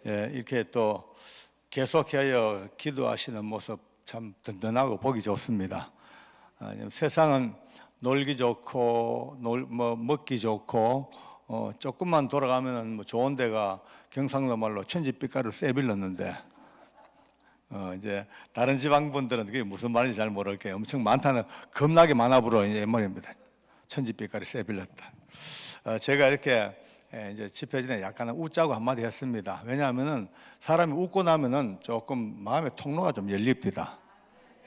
예, 이렇게 또 계속하여 기도하시는 모습 참 든든하고 보기 좋습니다. 세상은 놀기 좋고 먹기 좋고 조금만 돌아가면은 뭐 좋은 데가 경상도 말로 천지빛가루 세빌렀는데 이제 다른 지방 분들은 그게 무슨 말인지 잘 모르게 엄청 많다는 겁나게 많아 불어 이제 말입니다. 천지빛가루 세빌렀다. 제가 이렇게 이제 집회 전에 약간은 웃자고 한마디 했습니다. 왜냐하면은 사람이 웃고 나면은 조금 마음의 통로가 좀 열립니다.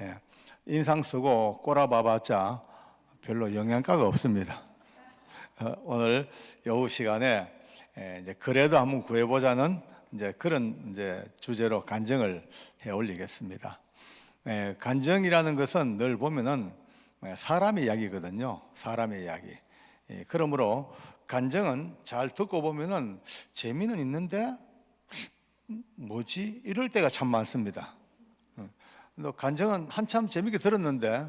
예. 인상 쓰고 꼬라봐봤자 별로 영양가가 없습니다. 오늘 여우 시간에 이제 그래도 한번 구해보자는 이제 그런 이제 주제로 간증을 해 올리겠습니다. 간증이라는 것은 늘 보면은 사람의 이야기거든요. 사람의 이야기. 그러므로 간증은 잘 듣고 보면은 재미는 있는데 뭐지? 이럴 때가 참 많습니다. 간증은 한참 재밌게 들었는데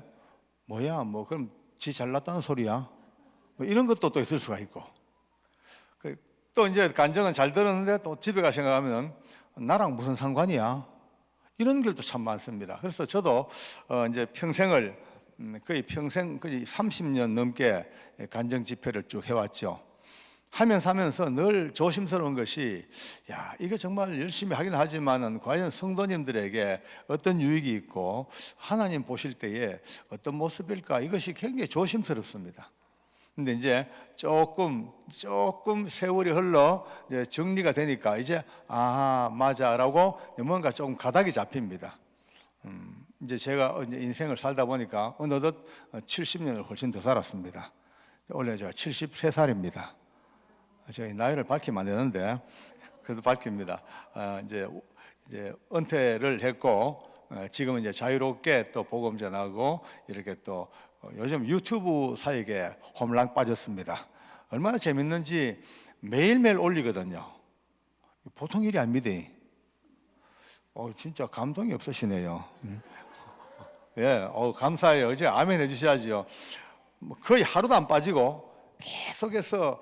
뭐야? 뭐 그럼 지 잘났다는 소리야? 뭐 이런 것도 또 있을 수가 있고, 또 이제 간증은 잘 들었는데 또 집에 가 생각하면 나랑 무슨 상관이야? 이런 길도 참 많습니다. 그래서 저도 이제 평생을 거의 30년 넘게 간증 집회를 쭉 해왔죠. 하면서 늘 조심스러운 것이, 야, 이거 정말 열심히 하긴 하지만은 과연 성도님들에게 어떤 유익이 있고 하나님 보실 때에 어떤 모습일까, 이것이 굉장히 조심스럽습니다. 근데 이제 조금 세월이 흘러 이제 정리가 되니까 이제 맞아라고 뭔가 조금 가닥이 잡힙니다. 이제 제가 이제 인생을 살다 보니까 어느덧 70년을 훨씬 더 살았습니다. 원래 제가 73살입니다. 제가 나이를 밝히면 안 되는데 그래도 밝힙니다. 이제 은퇴를 했고 지금은 이제 자유롭게 또 복음 전하고 이렇게 또 요즘 유튜브 사역에 홈랑 빠졌습니다. 얼마나 재밌는지 매일매일 올리거든요. 보통 일이 아닙니다. 진짜 감동이 없으시네요. 예, 감사해요. 이제 아멘 해주셔야지요. 거의 하루도 안 빠지고 계속해서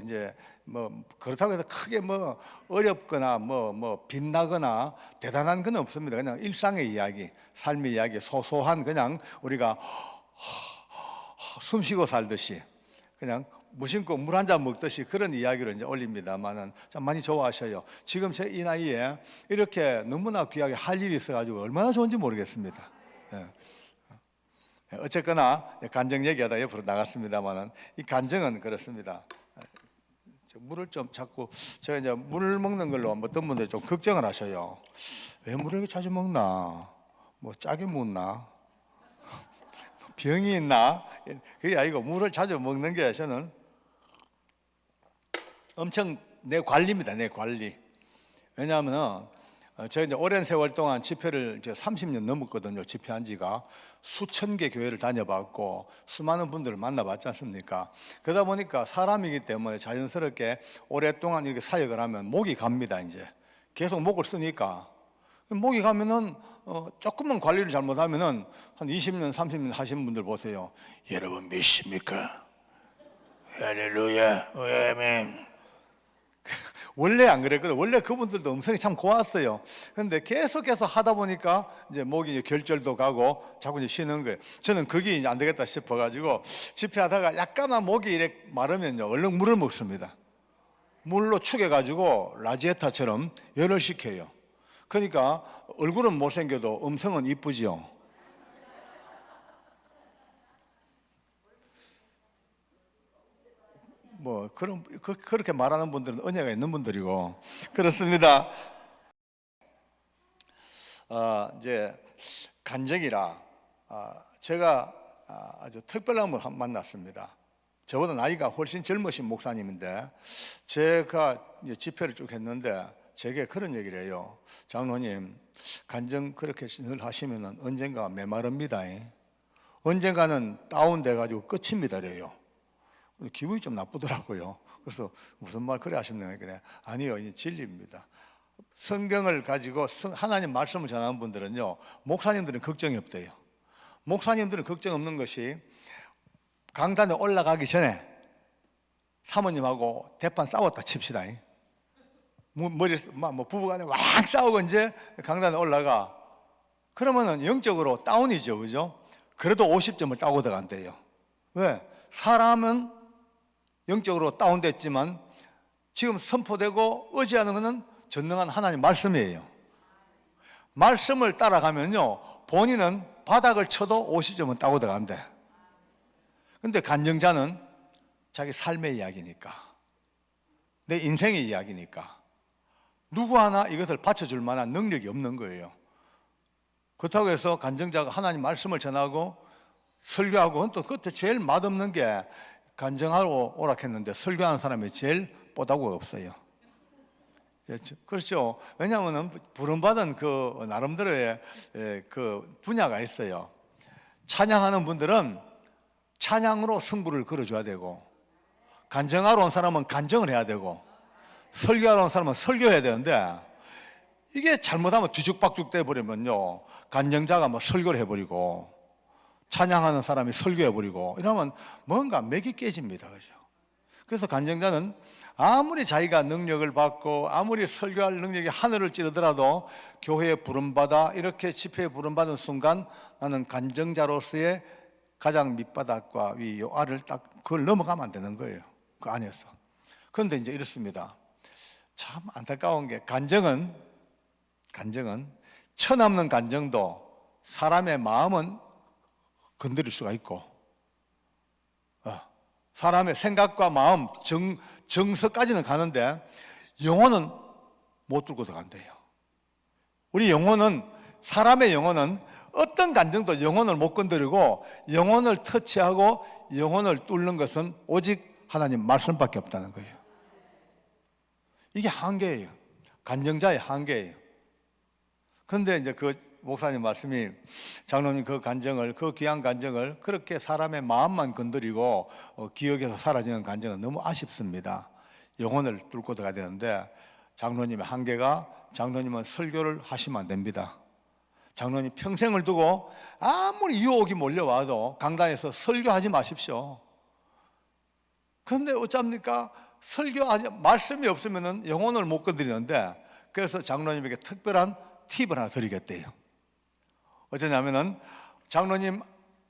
이제 뭐 그렇다고 해서 크게 뭐 어렵거나 뭐 빛나거나 대단한 건 없습니다. 그냥 일상의 이야기, 삶의 이야기, 소소한 그냥 우리가 숨쉬고 살듯이 그냥 무심코 물 한 잔 먹듯이 그런 이야기를 이제 올립니다만은 참 많이 좋아하셔요. 지금 제 이 나이에 이렇게 너무나 귀하게 할 일이 있어가지고 얼마나 좋은지 모르겠습니다. 예. 어쨌거나 간증 얘기하다 옆으로 나갔습니다만은 이 간증은 그렇습니다. 물을 좀 자꾸 제가 이제 물 먹는 걸로 어떤 분들이 좀 걱정을 하셔요. 왜 물을 이렇게 자주 먹나? 뭐 짜게 먹나? 병이 있나? 그게 아니고 물을 자주 먹는 게 저는 엄청 내 관리입니다. 내 관리. 왜냐하면 제가 이제 오랜 세월 동안 집회를 이제 30년 넘었거든요. 집회한 지가 수천 개 교회를 다녀봤고 수많은 분들을 만나봤지 않습니까? 그러다 보니까 사람이기 때문에 자연스럽게 오랫동안 이렇게 사역을 하면 목이 갑니다. 이제 계속 목을 쓰니까 목이 가면은 조금만 관리를 잘못하면은 한 20년, 30년 하신 분들 보세요. 여러분 믿습니까? 할렐루야, 아멘. 원래 안 그랬거든. 원래 그분들도 음성이 참 고왔어요. 근데 계속해서 하다 보니까 이제 목이 이제 결절도 가고 자꾸 이제 쉬는 거예요. 저는 그게 이제 안 되겠다 싶어가지고 집회하다가 약간만 목이 이렇게 마르면요, 얼른 물을 먹습니다. 물로 축여가지고 라지에타처럼 열을 식혀요. 그러니까 얼굴은 못생겨도 음성은 이쁘지요. 뭐 그렇게 말하는 분들은 은혜가 있는 분들이고 그렇습니다. 이제 간증이라 제가 아주 특별한 분을 만났습니다. 저보다 나이가 훨씬 젊으신 목사님인데 제가 이제 집회를 쭉 했는데 제게 그런 얘기를 해요. 장로님, 간증 그렇게 늘 하시면은 언젠가 메마릅니다. 언젠가는 다운돼 가지고 끝입니다. 그래요. 기분이 좀 나쁘더라고요. 그래서 무슨 말 그래 하시면 그래. 아니요, 이 진리입니다. 성경을 가지고 하나님 말씀을 전하는 분들은요, 목사님들은 걱정이 없대요. 목사님들은 걱정 없는 것이 강단에 올라가기 전에 사모님하고 대판 싸웠다 칩시다. 부부간에 왕 싸우고 이제 강단에 올라가. 그러면은 영적으로 다운이죠, 그죠? 그래도 50점을 따고 들어간대요. 왜? 사람은 영적으로 다운됐지만 지금 선포되고 의지하는 것은 전능한 하나님 말씀이에요. 말씀을 따라가면요, 본인은 바닥을 쳐도 50점은 따고 들어간대. 근데 간증자는 자기 삶의 이야기니까, 내 인생의 이야기니까 누구 하나 이것을 받쳐줄 만한 능력이 없는 거예요. 그렇다고 해서 간증자가 하나님 말씀을 전하고 설교하고, 또 그것도 제일 맛없는 게 간증하러 오락했는데 설교하는 사람이 제일 뽀다구가 없어요. 그렇죠. 왜냐하면 부름받은 그 나름대로의 그 분야가 있어요. 찬양하는 분들은 찬양으로 승부를 걸어줘야 되고, 간증하러 온 사람은 간증을 해야 되고, 설교하러 온 사람은 설교해야 되는데, 이게 잘못하면 뒤죽박죽 돼버리면요, 간증자가 뭐 설교를 해버리고 찬양하는 사람이 설교해버리고 이러면 뭔가 맥이 깨집니다. 그죠? 그래서 간증자는 아무리 자기가 능력을 받고 아무리 설교할 능력이 하늘을 찌르더라도 교회에 부름받아 이렇게 집회에 부름받은 순간 나는 간증자로서의 가장 밑바닥과 위 요 아래를 딱 그걸 넘어가면 안 되는 거예요. 그 안에서. 그런데 이제 이렇습니다. 참 안타까운 게 간증은 쳐넘는 간증도 사람의 마음은 건드릴 수가 있고, 사람의 생각과 마음, 정서까지는 가는데 영혼은 못 뚫고 들어간대요. 우리 영혼은, 사람의 영혼은 어떤 간증도 영혼을 못 건드리고 영혼을 터치하고 영혼을 뚫는 것은 오직 하나님 말씀밖에 없다는 거예요. 이게 한계예요. 간증자의 한계예요. 그런데 이제 그 목사님 말씀이, 장로님 그 간증을, 그 귀한 간증을 그렇게 사람의 마음만 건드리고 기억에서 사라지는 간증은 너무 아쉽습니다. 영혼을 뚫고 들어가야 되는데, 장로님의 한계가, 장로님은 설교를 하시면 안 됩니다. 장로님 평생을 두고 아무리 유혹이 몰려와도 강단에서 설교하지 마십시오. 그런데 어쩝니까? 설교하지, 말씀이 없으면 영혼을 못 건드리는데, 그래서 장로님에게 특별한 팁을 하나 드리겠대요. 어쩌냐면은, 장로님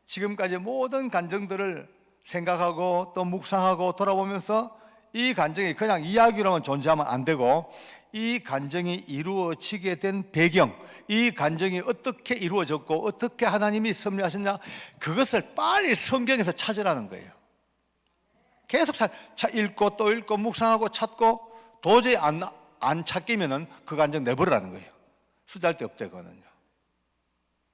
지금까지 모든 간증들을 생각하고 또 묵상하고 돌아보면서 이 간증이 그냥 이야기로만 존재하면 안 되고, 이 간증이 이루어지게 된 배경, 이 간증이 어떻게 이루어졌고 어떻게 하나님이 섭리하셨냐, 그것을 빨리 성경에서 찾으라는 거예요. 계속 읽고 또 읽고 묵상하고 찾고 도저히 안 찾기면은 그 간증 내버리라는 거예요. 쓰잘데 없대, 그거는요.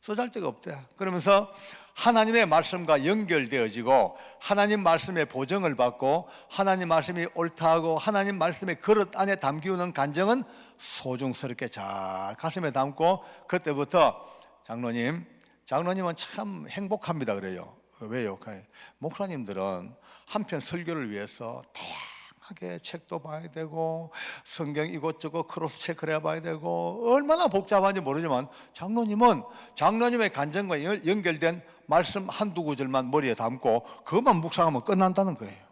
쓰잘데가 없대. 그러면서 하나님의 말씀과 연결되어지고 하나님 말씀의 보정을 받고 하나님 말씀이 옳다고 하나님 말씀의 그릇 안에 담기우는 간증은 소중스럽게 잘 가슴에 담고, 그때부터 장로님은 참 행복합니다. 그래요. 왜요? 목사님들은 한편 설교를 위해서 다양하게 책도 봐야 되고 성경 이것저것 크로스 체크를 해봐야 되고 얼마나 복잡한지 모르지만, 장로님은 장로님의 간증과 연결된 말씀 한두 구절만 머리에 담고 그것만 묵상하면 끝난다는 거예요.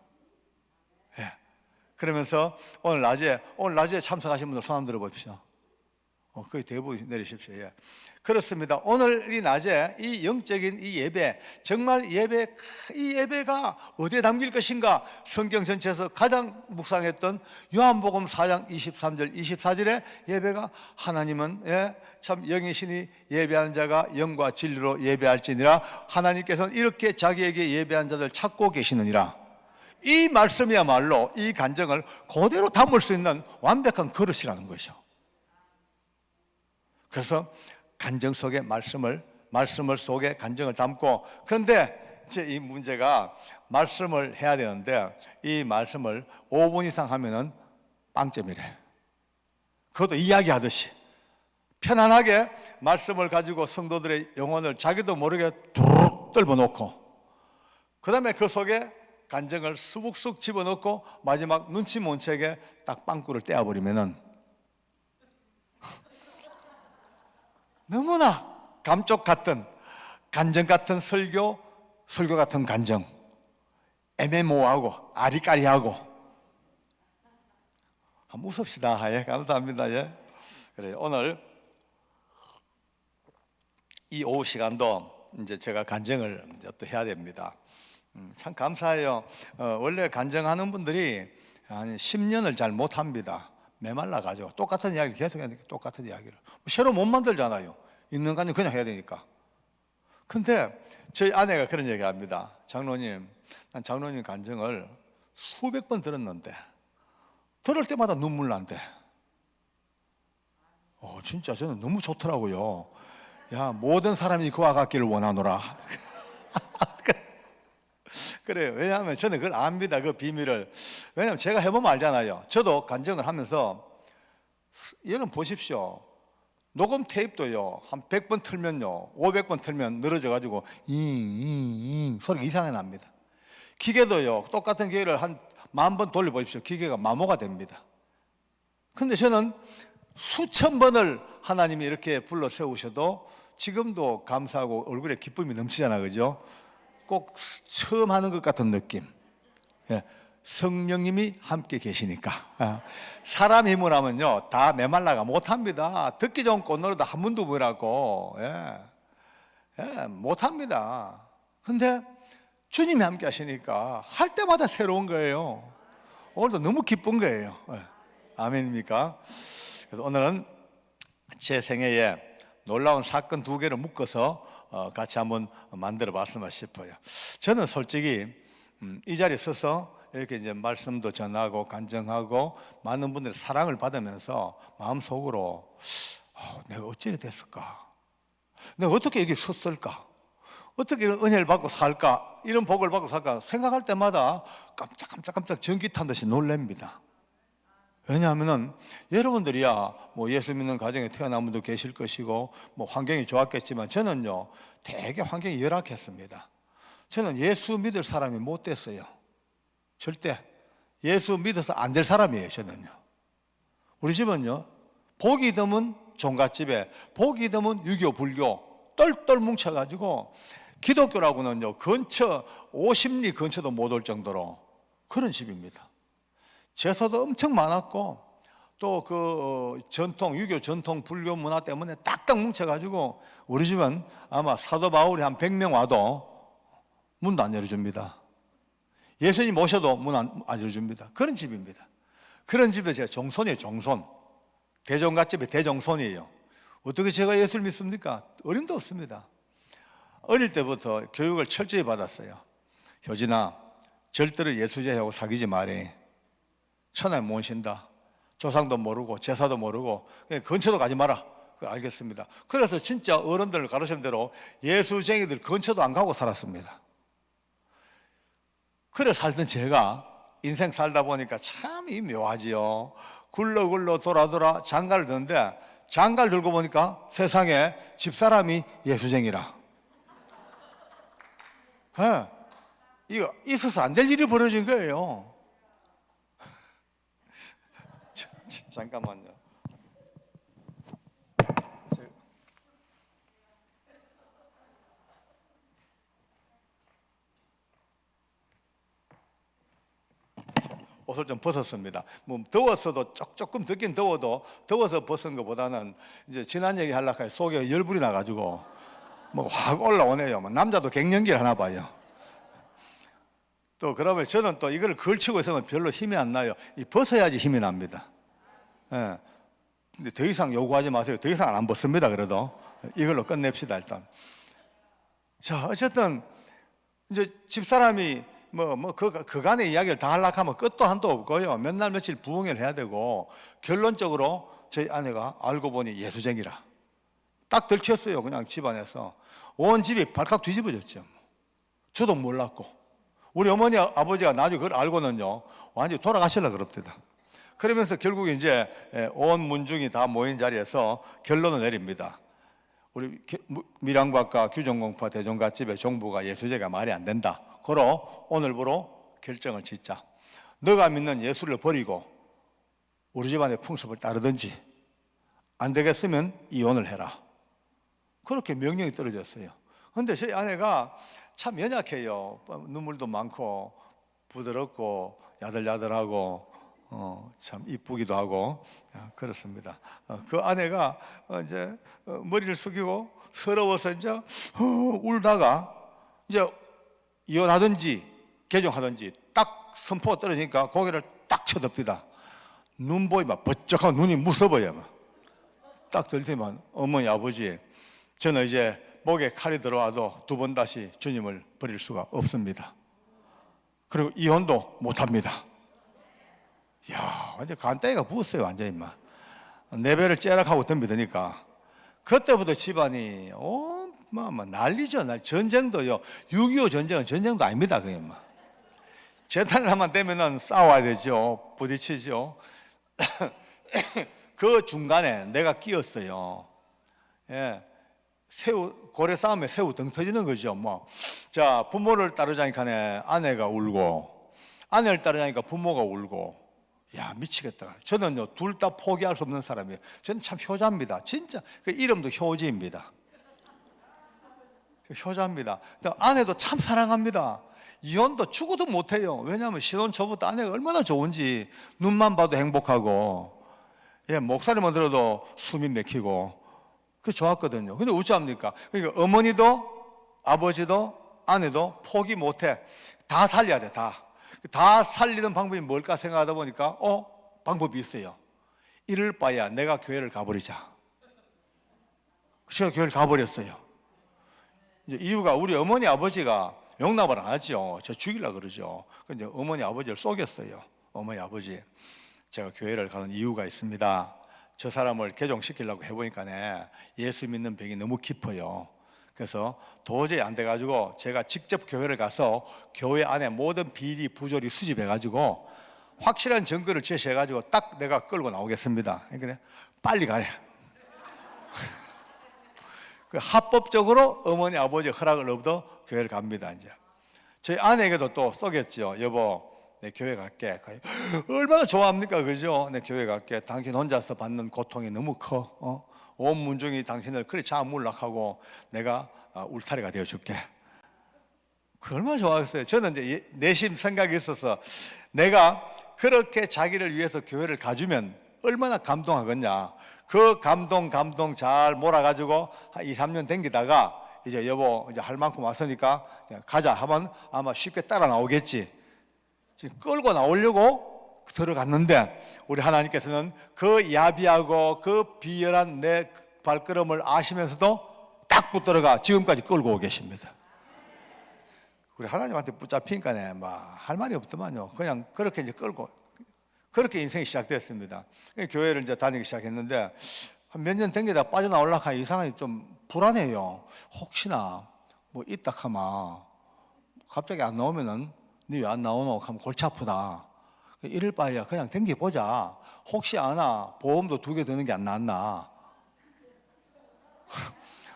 예. 그러면서 오늘 낮에 참석하신 분들 손 한번 들어보십시오. 거의 대부분 내리십시오. 예. 그렇습니다. 오늘 이 낮에 이 영적인 이 예배, 정말 이 예배가 어디에 담길 것인가? 성경 전체에서 가장 묵상했던 요한복음 4장 23절 24절의 예배가, 하나님은 참 영이시니 예배하는 자가 영과 진리로 예배할지니라. 하나님께서는 이렇게 자기에게 예배한 자들 찾고 계시느니라. 이 말씀이야말로 이 간증을 그대로 담을 수 있는 완벽한 그릇이라는 것이죠. 그래서 간증 속에 말씀을 속에 간증을 담고, 그런데 이제 이 문제가 말씀을 해야 되는데 이 말씀을 5분 이상 하면은 빵점이래. 그것도 이야기하듯이 편안하게 말씀을 가지고 성도들의 영혼을 자기도 모르게 툭 떨궈놓고, 그 다음에 그 속에 간증을 수북쑥 집어넣고 마지막 눈치 못 채게 딱 빵꾸를 떼어버리면은 너무나 감쪽 같은 간증 같은 설교 같은 간증, 애매모호하고 아리까리하고, 한번 웃읍시다. 예, 감사합니다. 예. 그래 오늘 이 오후 시간도 이제 제가 간증을 이제 또 해야 됩니다. 참 감사해요. 원래 간증하는 분들이 한 10년을 잘 못합니다. 메말라 가지고 똑같은 이야기를 계속 해야 되니까 똑같은 이야기를 새로 못 만들잖아요. 있는 간증 그냥 해야 되니까. 근데 저희 아내가 그런 얘기합니다. 장로님, 난 장로님 간증을 수백 번 들었는데 들을 때마다 눈물 난대. 진짜 저는 너무 좋더라고요. 야, 모든 사람이 그와 같기를 원하노라. 그래요. 왜냐하면 저는 그걸 압니다. 그 비밀을. 왜냐하면 제가 해보면 알잖아요. 저도 간증을 하면서 여러분 보십시오. 녹음 테이프도요 한 100번 틀면요 500번 틀면 늘어져가지고 잉잉잉 소리가 이상하게 납니다. 기계도요 똑같은 기계를 한 10,000번 돌려보십시오. 기계가 마모가 됩니다. 근데 저는 수천 번을 하나님이 이렇게 불러 세우셔도 지금도 감사하고 얼굴에 기쁨이 넘치잖아, 그죠? 꼭 처음 하는 것 같은 느낌. 예, 성령님이 함께 계시니까. 사람 힘을 하면요 다 메말라가 못합니다. 듣기 좋은 꽃노래도 한 번도 보라고. 못합니다. 근데 주님이 함께 하시니까 할 때마다 새로운 거예요. 오늘도 너무 기쁜 거예요. 아멘입니까? 그래서 오늘은 제 생애에 놀라운 사건 2개를 묶어서 같이 한번 만들어 봤으면 싶어요. 저는 솔직히 이 자리에 서서 이렇게 이제 말씀도 전하고 간증하고 많은 분들의 사랑을 받으면서 마음속으로 내가 어찌 이렇게 됐을까? 내가 어떻게 여기 섰을까? 어떻게 이런 은혜를 받고 살까? 이런 복을 받고 살까? 생각할 때마다 깜짝깜짝 전기 탄 듯이 놀랍니다. 왜냐하면은 여러분들이야 뭐 예수 믿는 가정에 태어난 분도 계실 것이고 뭐 환경이 좋았겠지만 저는요 되게 환경이 열악했습니다. 저는 예수 믿을 사람이 못 됐어요. 절대 예수 믿어서 안 될 사람이에요. 저는요. 우리 집은요 복이 드문 종갓집에 복이 드문 유교 불교 똘똘 뭉쳐가지고 기독교라고는요 근처 50리 근처도 못 올 정도로 그런 집입니다. 제사도 엄청 많았고 또 그 전통 유교 전통 불교 문화 때문에 딱딱 뭉쳐가지고 우리 집은 아마 사도 바울이 한 100명 와도 문도 안 열어줍니다. 예수님 오셔도 문 안 열어줍니다. 그런 집입니다. 그런 집에 제가 종손이에요. 종손. 대종갓집의 대종손이에요. 어떻게 제가 예수를 믿습니까? 어림도 없습니다. 어릴 때부터 교육을 철저히 받았어요. 효진아, 절대로 예수제하고 사귀지 말해. 천하에 못 신다. 조상도 모르고 제사도 모르고 그냥 근처도 가지 마라. 알겠습니다. 그래서 진짜 어른들 가르친 대로 예수쟁이들 근처도 안 가고 살았습니다. 그래 살던 제가 인생 살다 보니까 참 묘하지요. 굴러 돌아 장가를 드는데 장가를 들고 보니까 세상에 집사람이 예수쟁이라. 이거 있어서 안 될 일이 벌어진 거예요. 잠깐만요. 옷을 좀 벗었습니다. 뭐 더웠어도 조금 덥긴 더워도 더워서 벗은 것보다는 이제 지난 얘기 하려고 해 속에 열불이 나가지고 뭐 확 올라오네요. 뭐 남자도 갱년기를 하나 봐요. 또 그러면 저는 또 이걸 걸치고 있으면 별로 힘이 안 나요. 이 벗어야지 힘이 납니다. 예. 근데 더 이상 요구하지 마세요. 더 이상 안 벗습니다. 그래도 이걸로 끝냅시다 일단. 자, 어쨌든 이제 집사람이 그간의 이야기를 다 하려고 하면 끝도 한도 없고요. 몇 날 며칠 부흥회를 해야 되고 결론적으로 저희 아내가 알고 보니 예수쟁이라 딱 들켰어요. 그냥 집안에서 온 집이 발칵 뒤집어졌죠. 저도 몰랐고 우리 어머니 아버지가 나중에 그걸 알고는요 완전히 돌아가시려고 그럽니다. 그러면서 결국 이제 온 문중이 다 모인 자리에서 결론을 내립니다. 우리 밀양박과 규정공파 대종갓집의 종부가 예수제가 말이 안 된다. 그러 오늘부로 결정을 짓자. 너가 믿는 예수를 버리고 우리 집안의 풍습을 따르든지 안 되겠으면 이혼을 해라. 그렇게 명령이 떨어졌어요. 그런데 저희 아내가 참 연약해요. 눈물도 많고 부드럽고 야들야들하고 참 이쁘기도 하고 그렇습니다. 그 아내가 이제 머리를 숙이고 서러워서 이제 울다가 이제 이혼하든지 개종하든지 딱 선포가 떨어지니까 고개를 딱 쳐덮니다. 눈 보이면 번쩍하고 눈이 무서워요. 딱 들더만 어머니 아버지, 저는 이제 목에 칼이 들어와도 두 번 다시 주님을 버릴 수가 없습니다. 그리고 이혼도 못합니다. 야, 완전 간따위가 부었어요. 완전히 막 네 배를 째락하고 덤비더니까 그때부터 집안이 난리죠. 전쟁도요. 6.25 전쟁은 전쟁도 아닙니다. 그냥 막 재탄날만 되면은 싸워야 되죠. 부딪히죠. 그 중간에 내가 끼었어요. 예. 고래 싸움에 새우 등 터지는 거죠. 자, 부모를 따르자니까 아내가 울고, 아내를 따르자니까 부모가 울고, 야, 미치겠다. 저는요, 둘 다 포기할 수 없는 사람이에요. 저는 참 효자입니다. 진짜. 그 이름도 효지입니다. 효자입니다. 아내도 참 사랑합니다. 이혼도 죽어도 못해요. 왜냐하면 신혼 초부터 아내가 얼마나 좋은지 눈만 봐도 행복하고, 예, 목소리만 들어도 숨이 막히고, 그 좋았거든요. 근데 어찌합니까? 그러니까 어머니도 아버지도 아내도 포기 못해. 다 살려야 돼. 다 살리는 방법이 뭘까 생각하다 보니까 방법이 있어요. 이럴 바야 내가 교회를 가버리자. 제가 교회를 가버렸어요. 이제 이유가 우리 어머니 아버지가 용납을 안 하죠. 저 죽이려고 그러죠. 근데 어머니 아버지를 속였어요. 어머니 아버지, 제가 교회를 가는 이유가 있습니다. 저 사람을 개종시키려고 해보니까 예수 믿는 병이 너무 깊어요. 그래서 도저히 안 돼가지고 제가 직접 교회를 가서 교회 안에 모든 비리 부조리 수집해가지고 확실한 증거를 제시해가지고 딱 내가 끌고 나오겠습니다. 그러니까 빨리 가래. 그 합법적으로 어머니 아버지 허락을 얻어 교회를 갑니다. 이제 저희 아내에게도 또 쏘겠죠. 여보, 내 교회 갈게. 얼마나 좋아합니까? 그죠? 내 교회 갈게. 당신 혼자서 받는 고통이 너무 커. 온 문중이 당신을 그리 자물락하고 내가 울타리가 되어줄게. 그 얼마나 좋아하겠어요. 저는 이제 내심 생각이 있어서 내가 그렇게 자기를 위해서 교회를 가주면 얼마나 감동하겠냐. 그 감동 잘 몰아가지고 한 2, 3년 댕기다가 이제 여보 이제 할 만큼 왔으니까 가자 하면 아마 쉽게 따라 나오겠지. 지금 끌고 나오려고 들어갔는데 우리 하나님께서는 그 야비하고 그 비열한 내 발걸음을 아시면서도 딱 붙들어가 지금까지 끌고 오고 계십니다. 우리 하나님한테 붙잡히니까 할 말이 없더만요. 그냥 그렇게 이제 끌고 그렇게 인생이 시작됐습니다. 교회를 이제 다니기 시작했는데 한 몇 년 댕기다 빠져나오려고 하니 이상하게 좀 불안해요. 혹시나 있다 하면 갑자기 안 나오면은 니 왜 안 나오노? 하면 골치 아프다. 이럴 바에야 그냥 댕겨보자. 혹시 아나 보험도 2개 드는 게 안 낫나?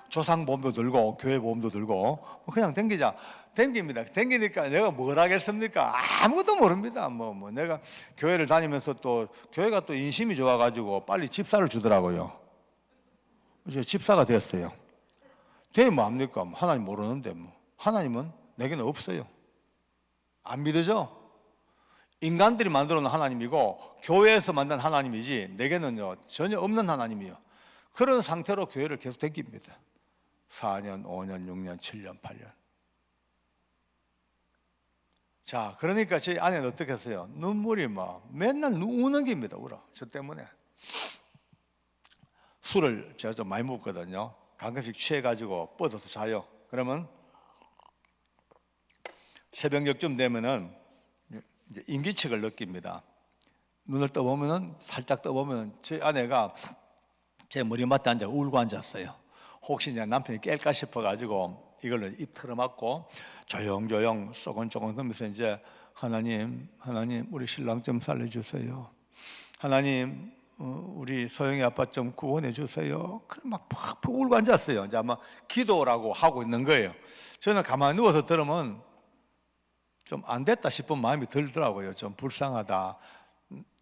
조상보험도 들고 교회 보험도 들고 그냥 댕기자. 댕깁니다. 댕기니까 내가 뭘 하겠습니까? 아무것도 모릅니다. 내가 교회를 다니면서 또 교회가 또 인심이 좋아가지고 빨리 집사를 주더라고요. 그래서 집사가 됐어요. 되면 뭐합니까? 하나님 모르는데 하나님은 내게는 없어요. 안 믿어져? 인간들이 만들어 놓은 하나님이고 교회에서 만든 하나님이지 내게는요 전혀 없는 하나님이요. 그런 상태로 교회를 계속 댕깁니다. 4년, 5년, 6년, 7년, 8년. 자, 그러니까 제 아내는 어떻게 했어요? 눈물이 맨날 우는 겁니다. 울어. 저 때문에. 술을 제가 좀 많이 먹거든요. 가끔씩 취해가지고 뻗어서 자요. 그러면 새벽녘쯤 되면은 이제 인기척을 느낍니다. 눈을 떠보면은 살짝 떠보면은 제 아내가 제 머리맡에 앉아 울고 앉았어요. 혹시 이제 남편이 깰까 싶어가지고 이걸로 입 틀어막고 조용조용 쏘곤쪼곤 하면서 이제 하나님 우리 신랑 좀 살려주세요. 하나님 우리 소영이 아빠 좀 구원해 주세요. 그럼 막 팍팍 울고 앉았어요. 이제 아마 기도라고 하고 있는 거예요. 저는 가만히 누워서 들으면 좀 안 됐다 싶은 마음이 들더라고요. 좀 불쌍하다.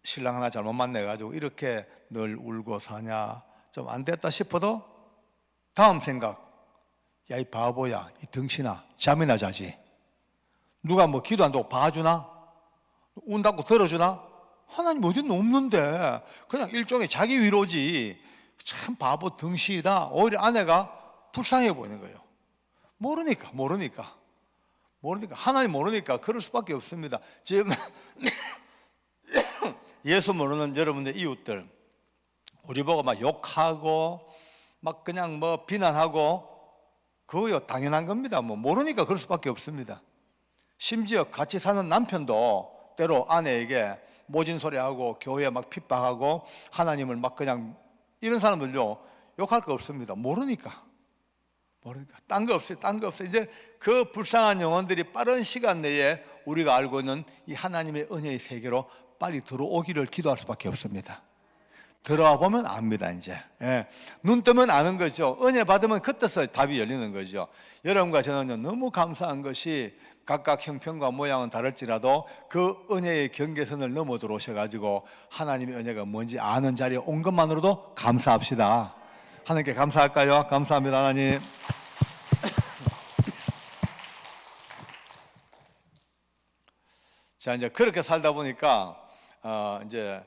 신랑 하나 잘못 만나가지고 이렇게 늘 울고 사냐. 좀 안 됐다 싶어도 다음 생각. 야, 이 바보야, 이 덩신아, 잠이나 자지. 누가 기도 안 하고 봐주나? 운다고 들어주나? 하나님 어디 없는데 그냥 일종의 자기 위로지. 참 바보 덩시이다. 오히려 아내가 불쌍해 보이는 거예요. 모르니까 하나님 모르니까 그럴 수밖에 없습니다. 지금 예수 모르는 여러분들 이웃들 우리 보고 막 욕하고 막 그냥 뭐 비난하고 그거요 당연한 겁니다. 뭐 모르니까 그럴 수밖에 없습니다. 심지어 같이 사는 남편도 때로 아내에게 모진 소리하고 교회에 막 핍박하고 하나님을 막 그냥 이런 사람들요 욕할 거 없습니다. 모르니까 딴 거 없어요. 이제 그 불쌍한 영혼들이 빠른 시간 내에 우리가 알고 있는 이 하나님의 은혜의 세계로 빨리 들어오기를 기도할 수밖에 없습니다. 들어와 보면 압니다. 이제 눈 뜨면 아는 거죠. 은혜 받으면 그때서 답이 열리는 거죠. 여러분과 저는 너무 감사한 것이 각각 형편과 모양은 다를지라도 그 은혜의 경계선을 넘어 들어오셔가지고 하나님의 은혜가 뭔지 아는 자리에 온 것만으로도 감사합시다. 하나님께 감사할까요? 감사합니다, 하나님. 자, 이제 그렇게 살다 보니까 이제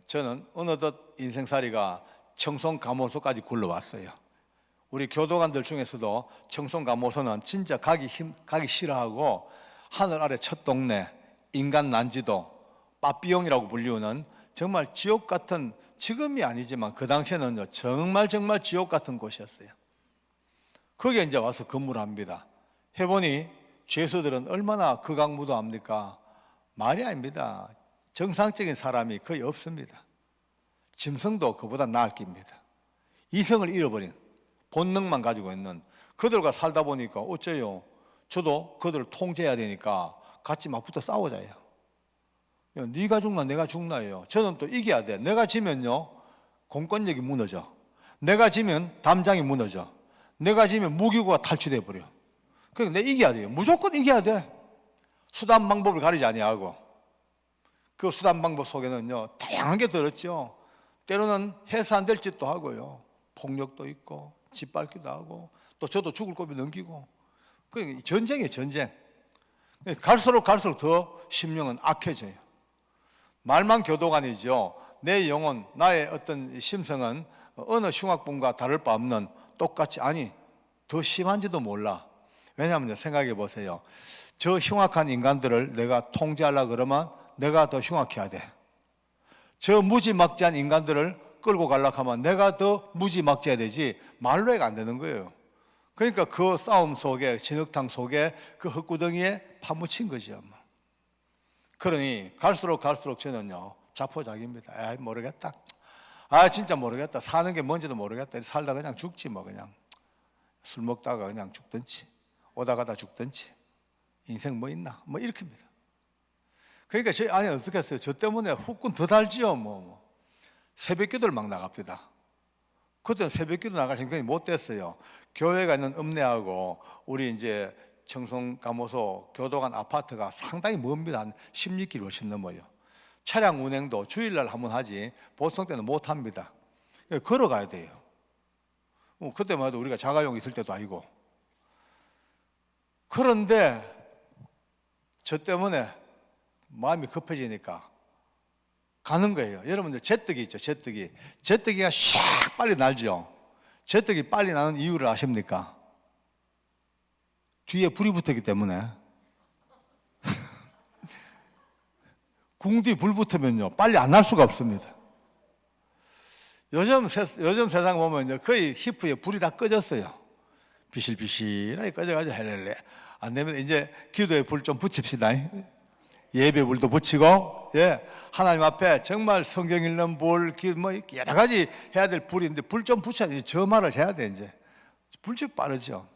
저는 어느덧 인생살이가 청송감호소까지 굴러왔어요. 우리 교도관들 중에서도 청송감호소는 진짜 가기 싫어하고 하늘 아래 첫 동네, 인간 난지도, 빠삐용이라고 불리우는 정말 지옥 같은, 지금이 아니지만 그 당시에는 정말 지옥 같은 곳이었어요. 거기에 이제 와서 근무를 합니다. 해보니 죄수들은 얼마나 극악무도합니까? 말이 아닙니다. 정상적인 사람이 거의 없습니다. 짐승도 그보다 나을 깁니다. 이성을 잃어버린 본능만 가지고 있는 그들과 살다 보니까 어째요? 저도 그들을 통제해야 되니까 같이 막 붙어 싸우자요. 네가 죽나 내가 죽나요. 저는 또 이겨야 돼. 내가 지면요 공권력이 무너져. 내가 지면 담장이 무너져. 내가 지면 무기고가 탈취돼 버려. 그러니까 내가 이겨야 돼요. 무조건 이겨야 돼. 수단 방법을 가리지 아니하고 그 수단 방법 속에는요 다양한 게 들었죠. 때로는 해서 안 될 짓도 하고요. 폭력도 있고 짓밟기도 하고 또 저도 죽을 고비 넘기고 그 전쟁이에요. 전쟁. 갈수록 더 심령은 악해져요. 말만 교도관이죠. 내 영혼, 나의 어떤 심성은 어느 흉악범과 다를 바 없는 똑같이, 아니 더 심한지도 몰라. 왜냐하면 생각해 보세요. 저 흉악한 인간들을 내가 통제하려고 그러면 내가 더 흉악해야 돼. 저 무지막지한 인간들을 끌고 가려고 하면 내가 더 무지막지해야 되지 말로 해가 안 되는 거예요. 그러니까 그 싸움 속에, 진흙탕 속에 그 흙구덩이에 파묻힌 거죠. 그러니 갈수록 저는요 자포자기입니다. 모르겠다. 진짜 모르겠다. 사는 게 뭔지도 모르겠다. 살다 그냥 죽지 뭐. 그냥 술 먹다가 그냥 죽든지 오다 가다 죽든지 인생 뭐 있나 뭐 이렇게입니다. 그러니까 저희 아내 어떻게 했어요? 저 때문에 후끈 더 달지요. 뭐 새벽기도를 막 나갑니다. 그때는 새벽기도 나갈 생각이 못 됐어요. 교회가 있는 읍내하고 우리 이제 청송감호소 교도관 아파트가 상당히 멉니다. 한 16km 훨씬 넘어요. 차량 운행도 주일날 한번 하지 보통 때는 못 합니다. 걸어가야 돼요. 그때만 해도 우리가 자가용 있을 때도 아니고. 그런데 저 때문에 마음이 급해지니까 가는 거예요. 여러분들 제뜨기 있죠. 제뜨기가 샥 빨리 날죠. 제뜨기 빨리 나는 이유를 아십니까? 뒤에 불이 붙었기 때문에. 궁뒤 불 붙으면요 빨리 안 날 수가 없습니다. 요즘 세상 보면 거의 히프에 불이 다 꺼졌어요. 비실비실하게 꺼져가지고 헬렐레 안 되면 이제 기도에 불 좀 붙입시다. 예배 불도 붙이고, 하나님 앞에 정말 성경 읽는 불, 뭐 여러 가지 해야 될 불이 있는데 불 좀 붙여야지. 저 말을 해야 돼. 이제 불좀 빠르죠.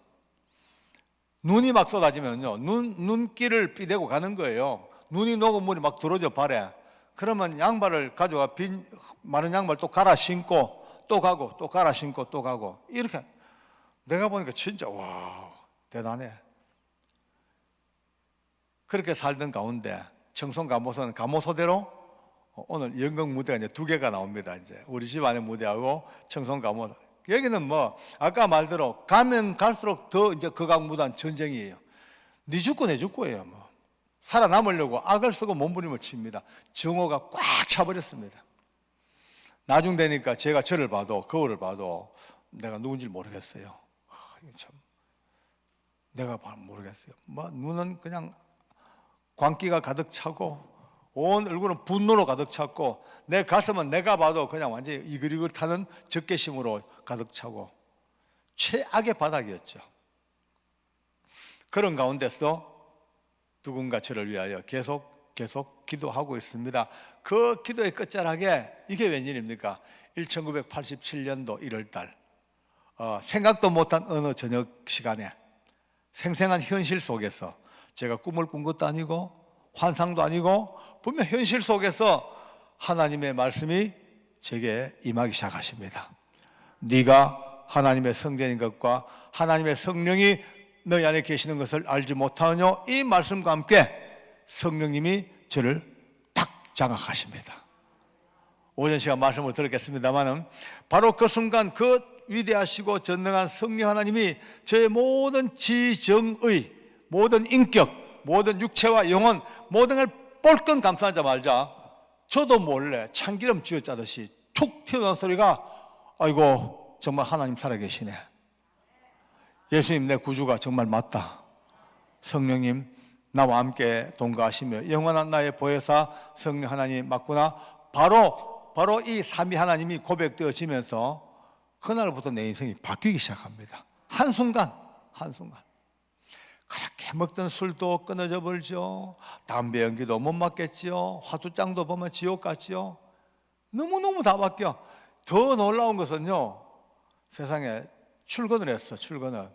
눈이 막 쏟아지면요 눈길을 삐대고 가는 거예요. 눈이 녹은 물이 막 들어오죠 발에. 그러면 양발을 가져가 마른 양말 또 갈아 신고 또 가고 또 갈아 신고 또 가고 이렇게. 내가 보니까 진짜 와 대단해. 그렇게 살던 가운데 청송감호소는 감호소대로 오늘 연극 무대가 이제 2개가 나옵니다. 이제 우리 집 안에 무대하고 청송감호소. 여기는 뭐 아까 말대로 가면 갈수록 더 이제 극악무도한 전쟁이에요. 네 죽고 내 죽고예요. 뭐 살아남으려고 악을 쓰고 몸부림을 칩니다. 정오가 꽉 차버렸습니다. 나중 되니까 제가 저를 봐도, 거울을 봐도 내가 누군지 모르겠어요. 이게 참, 내가 모르겠어요. 뭐 눈은 그냥 광기가 가득 차고 온 얼굴은 분노로 가득 찼고 내 가슴은 내가 봐도 그냥 완전히 이글이글 타는 적개심으로 가득 차고 최악의 바닥이었죠. 그런 가운데서 누군가 저를 위하여 계속 기도하고 있습니다. 그 기도의 끝자락에 이게 웬일입니까? 1987년도 1월달 생각도 못한 어느 저녁 시간에 생생한 현실 속에서 제가 꿈을 꾼 것도 아니고 환상도 아니고 분명 현실 속에서 하나님의 말씀이 제게 임하기 시작하십니다. 네가 하나님의 성전인 것과 하나님의 성령이 너희 안에 계시는 것을 알지 못하느냐? 이 말씀과 함께 성령님이 저를 딱 장악하십니다. 오전 시간 말씀을 들었겠습니다만은 바로 그 순간 그 위대하시고 전능한 성령 하나님이 저의 모든 지정의, 모든 인격, 모든 육체와 영혼 모든 걸 뻘건 감싸자마자 저도 몰래 참기름 쥐어짜듯이 툭 튀어나온 소리가 아이고 정말 하나님 살아계시네. 예수님 내 구주가 정말 맞다. 성령님 나와 함께 동거하시며 영원한 나의 보혜사 성령 하나님 맞구나. 바로 이 삼위 하나님이 고백되어지면서 그날부터 내 인생이 바뀌기 시작합니다. 한순간 그렇게 먹던 술도 끊어져 버리죠. 담배 연기도 못 맡겠지요. 화투장도 보면 지옥 같지요. 너무너무 다 바뀌어. 더 놀라운 것은요, 세상에 출근을 했어. 출근을.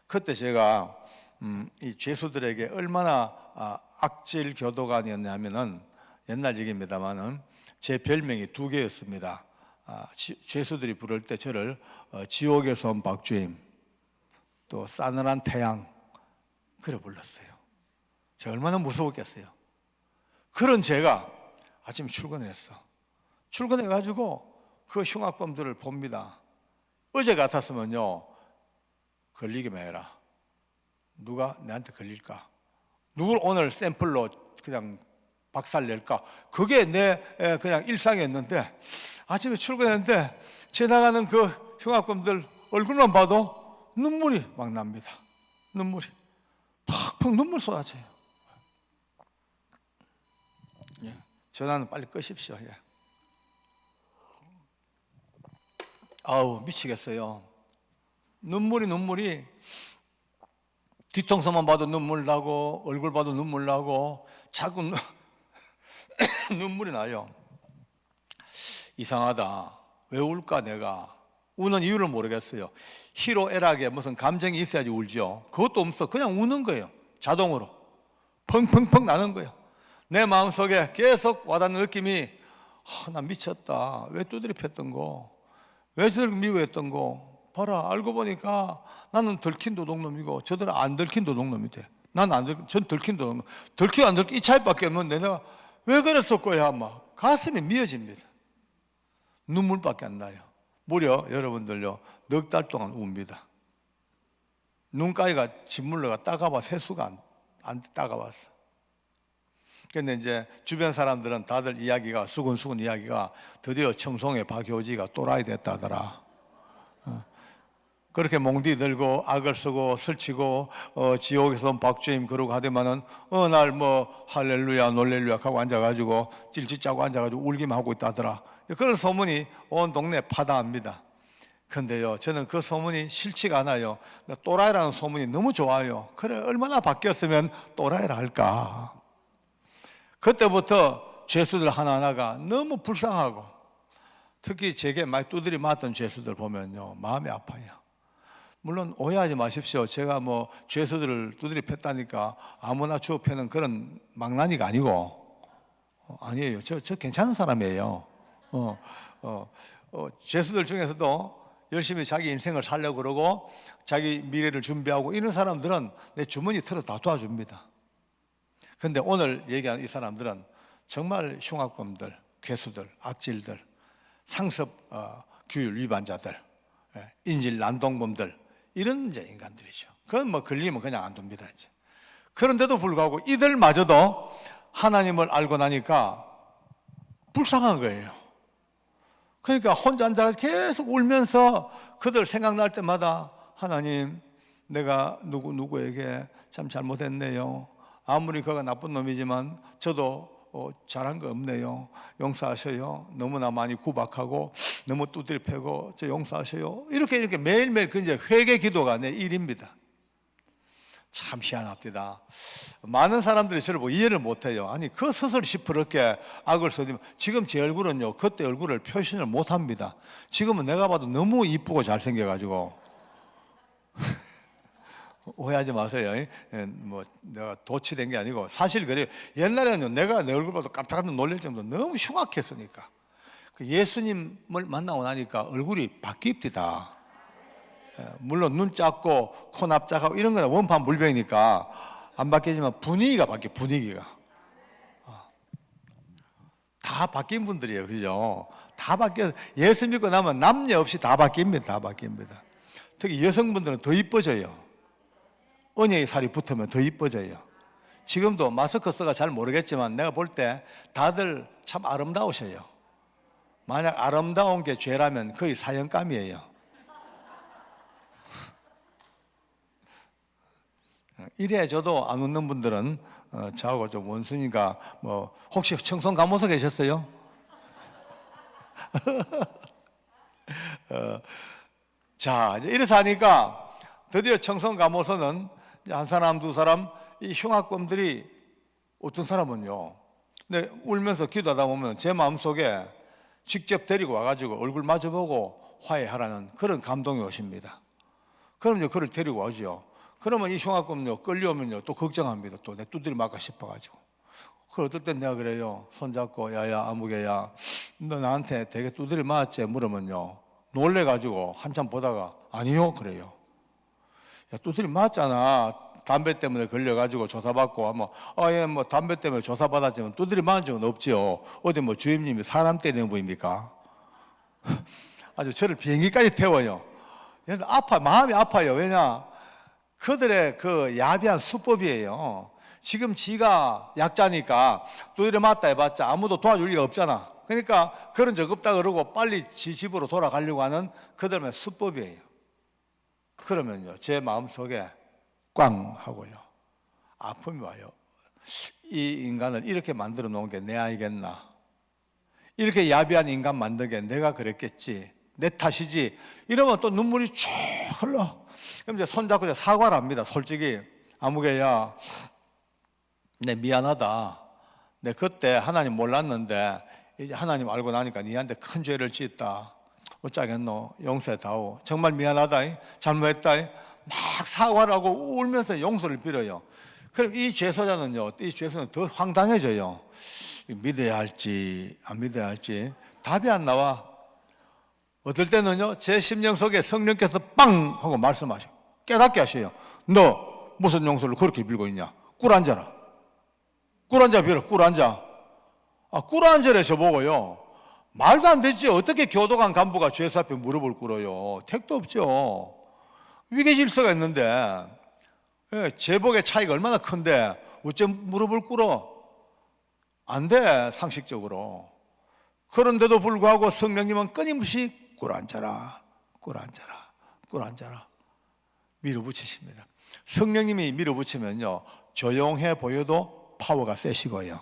그때 제가 이 죄수들에게 얼마나 악질 교도관이었냐면은 옛날 얘기입니다만은 제 별명이 두 개였습니다. 죄수들이 부를 때 저를 지옥에서 온 박주임, 또 싸늘한 태양 그래 불렀어요. 제가 얼마나 무서웠겠어요. 그런 제가 아침에 출근을 했어. 출근해가지고 그 흉악범들을 봅니다. 어제 같았으면요 걸리기만 해라. 누가 내한테 걸릴까? 누굴 오늘 샘플로 그냥 박살낼까? 그게 내 그냥 일상이었는데 아침에 출근했는데 지나가는 그 흉악범들 얼굴만 봐도 눈물이 막 납니다. 눈물이 팍팍 눈물 쏟아져요. 예. 전화는 빨리 끄십시오. 예. 아우 미치겠어요. 눈물이 뒤통수만 봐도 눈물 나고 얼굴 봐도 눈물 나고 자꾸 눈물이 나요. 이상하다. 왜 울까 내가? 우는 이유를 모르겠어요. 희로애락에 무슨 감정이 있어야지 울죠. 그것도 없어. 그냥 우는 거예요. 자동으로 펑펑펑 나는 거예요. 내 마음속에 계속 와닿는 느낌이 나 미쳤다. 왜 두드려 팼던 거? 왜 저들 미워했던 거? 봐라 알고 보니까 나는 들킨 도둑놈이고 저들은 안 들킨 도둑놈이 돼. 난 안 들킨, 전 들킨 도둑놈. 들키고 안 들킨 이 차이밖에 없는데 내가 왜 그랬을 거야? 막 가슴이 미어집니다. 눈물밖에 안 나요. 무려 여러분들요 넉 달 동안 웁니다. 눈가위가 짓물러가 따가봐 세수가 안 따가봤어. 근데 이제 주변 사람들은 다들 이야기가 수근수근 이야기가 드디어 청송의 박효지가 또라이 됐다더라. 그렇게 몽디 들고 악을 쓰고 설치고 지옥에서 온 박주임 그러고 하더만은 어느 날 뭐 할렐루야 놀렐루야 하고 앉아가지고 찔찔 짜고 앉아가지고 울기만 하고 있다더라. 그런 소문이 온 동네에 파다합니다. 근데요 저는 그 소문이 싫지가 않아요. 또라이라는 소문이 너무 좋아요. 그래 얼마나 바뀌었으면 또라이라 할까. 그때부터 죄수들 하나하나가 너무 불쌍하고 특히 제게 많이 두드려 맞던 죄수들 보면요 마음이 아파요. 물론 오해하지 마십시오. 제가 뭐 죄수들을 두드려 팼다니까 아무나 주워 패는 그런 망나니가 아니고 아니에요. 저 괜찮은 사람이에요. 죄수들 중에서도 열심히 자기 인생을 살려고 그러고 자기 미래를 준비하고 이런 사람들은 내 주머니 털어 다 도와줍니다. 근데 오늘 얘기하는 이 사람들은 정말 흉악범들, 괴수들, 악질들, 상습 규율 위반자들, 인질 난동범들 이런 이제 인간들이죠. 그건 뭐 걸리면 그냥 안 둡니다. 이제 그런데도 불구하고 이들마저도 하나님을 알고 나니까 불쌍한 거예요. 그러니까 혼자 앉아서 계속 울면서 그들 생각날 때마다 하나님, 내가 누구에게 참 잘못했네요. 아무리 그가 나쁜 놈이지만 저도 잘한 거 없네요. 용서하셔요. 너무나 많이 구박하고 너무 두드려 패고 저 용서하셔요. 이렇게 매일매일 그 이제 회개 기도가 내 일입니다. 참 희한합니다. 많은 사람들이 저를 보고 이해를 못해요. 아니 그 스스로 시퍼렇게 악을 써대면 지금 제 얼굴은요 그때 얼굴을 표현을 못합니다. 지금은 내가 봐도 너무 이쁘고 잘생겨가지고 오해하지 마세요. 뭐 내가 도취된 게 아니고 사실 그래요. 옛날에는 내가 내 얼굴 봐도 깜짝깜짝 놀랄 정도로 너무 흉악했으니까. 예수님을 만나고 나니까 얼굴이 바뀝니다. 물론 눈 작고 코 납작하고 이런 거는 원판 물병이니까 안 바뀌지만 분위기가 바뀌어. 분위기가 다 바뀐 분들이에요. 그죠? 다 바뀌어서 예수 믿고 나면 남녀 없이 다 바뀝니다. 다 바뀝니다. 특히 여성분들은 더 이뻐져요. 언약의 살이 붙으면 더 이뻐져요. 지금도 마스크 써가 잘 모르겠지만 내가 볼 때 다들 참 아름다우셔요. 만약 아름다운 게 죄라면 거의 사형감이에요. 이래 저도 안 웃는 분들은 저하고 좀 원수니까 뭐 혹시 청송감호소 계셨어요? 자 이제 이래서 하니까 드디어 청송감호소는 한 사람 두 사람 이 흉악범들이 어떤 사람은요 근데 울면서 기도하다 보면 제 마음속에 직접 데리고 와가지고 얼굴 마주보고 화해하라는 그런 감동이 오십니다. 그럼 이제 그를 데리고 와죠. 그러면 이 흉악범요 끌려오면요 또 걱정합니다. 또 내 두드려 맞까 싶어가지고. 그 어떨 땐 내가 그래요. 손잡고 야야 아무개야 너 나한테 되게 두드려 맞았지? 물으면요 놀래가지고 한참 보다가 아니요 그래요. 야 두드려 맞았잖아. 담배 때문에 걸려가지고 조사받고 하면 예 뭐 담배 때문에 조사받았지만 두드려 맞은 적은 없지요. 어디 뭐 주임님이 사람 때리는 분입니까? 아주 저를 비행기까지 태워요. 아파 마음이 아파요. 왜냐 그들의 그 야비한 수법이에요. 지금 지가 약자니까 두드려 맞다 해봤자 아무도 도와줄 리가 없잖아. 그러니까 그런 적 없다 그러고 빨리 지 집으로 돌아가려고 하는 그들의 수법이에요. 그러면요 제 마음속에 꽝 하고요 아픔이 와요. 이 인간을 이렇게 만들어 놓은 게 내 아이겠나? 이렇게 야비한 인간 만든 게 내가 그랬겠지, 내 탓이지. 이러면 또 눈물이 쭉 흘러. 그럼 이제 손잡고 사과를 합니다. 솔직히 아무개야 내 미안하다. 내 그때 하나님 몰랐는데 이제 하나님 알고 나니까 니한테 큰 죄를 지었다. 어쩌겠노? 용서해다오. 정말 미안하다. 잘못했다. 막 사과를 하고 울면서 용서를 빌어요. 그럼 이 죄소자는요, 이 죄소는 더 황당해져요. 믿어야 할지 안 믿어야 할지 답이 안 나와. 어떨 때는요 제 심령 속에 성령께서 빵 하고 말씀하셔. 깨닫게 하셔요. 너 무슨 용서를 그렇게 빌고 있냐? 꿀 앉아라. 꿀 앉아 빌어. 꿀 앉아. 꿀 앉으래 저보고요. 말도 안 되지. 어떻게 교도관 간부가 죄수 앞에 무릎을 꿇어요? 택도 없죠. 위계 질서가 있는데 제복의 차이가 얼마나 큰데 어째 무릎을 꿇어? 안 돼, 상식적으로. 그런데도 불구하고 성령님은 끊임없이 꿀 앉아라, 꿀 앉아라, 꿀 앉아라 밀어붙이십니다. 성령님이 밀어붙이면요 조용해 보여도 파워가 세시고요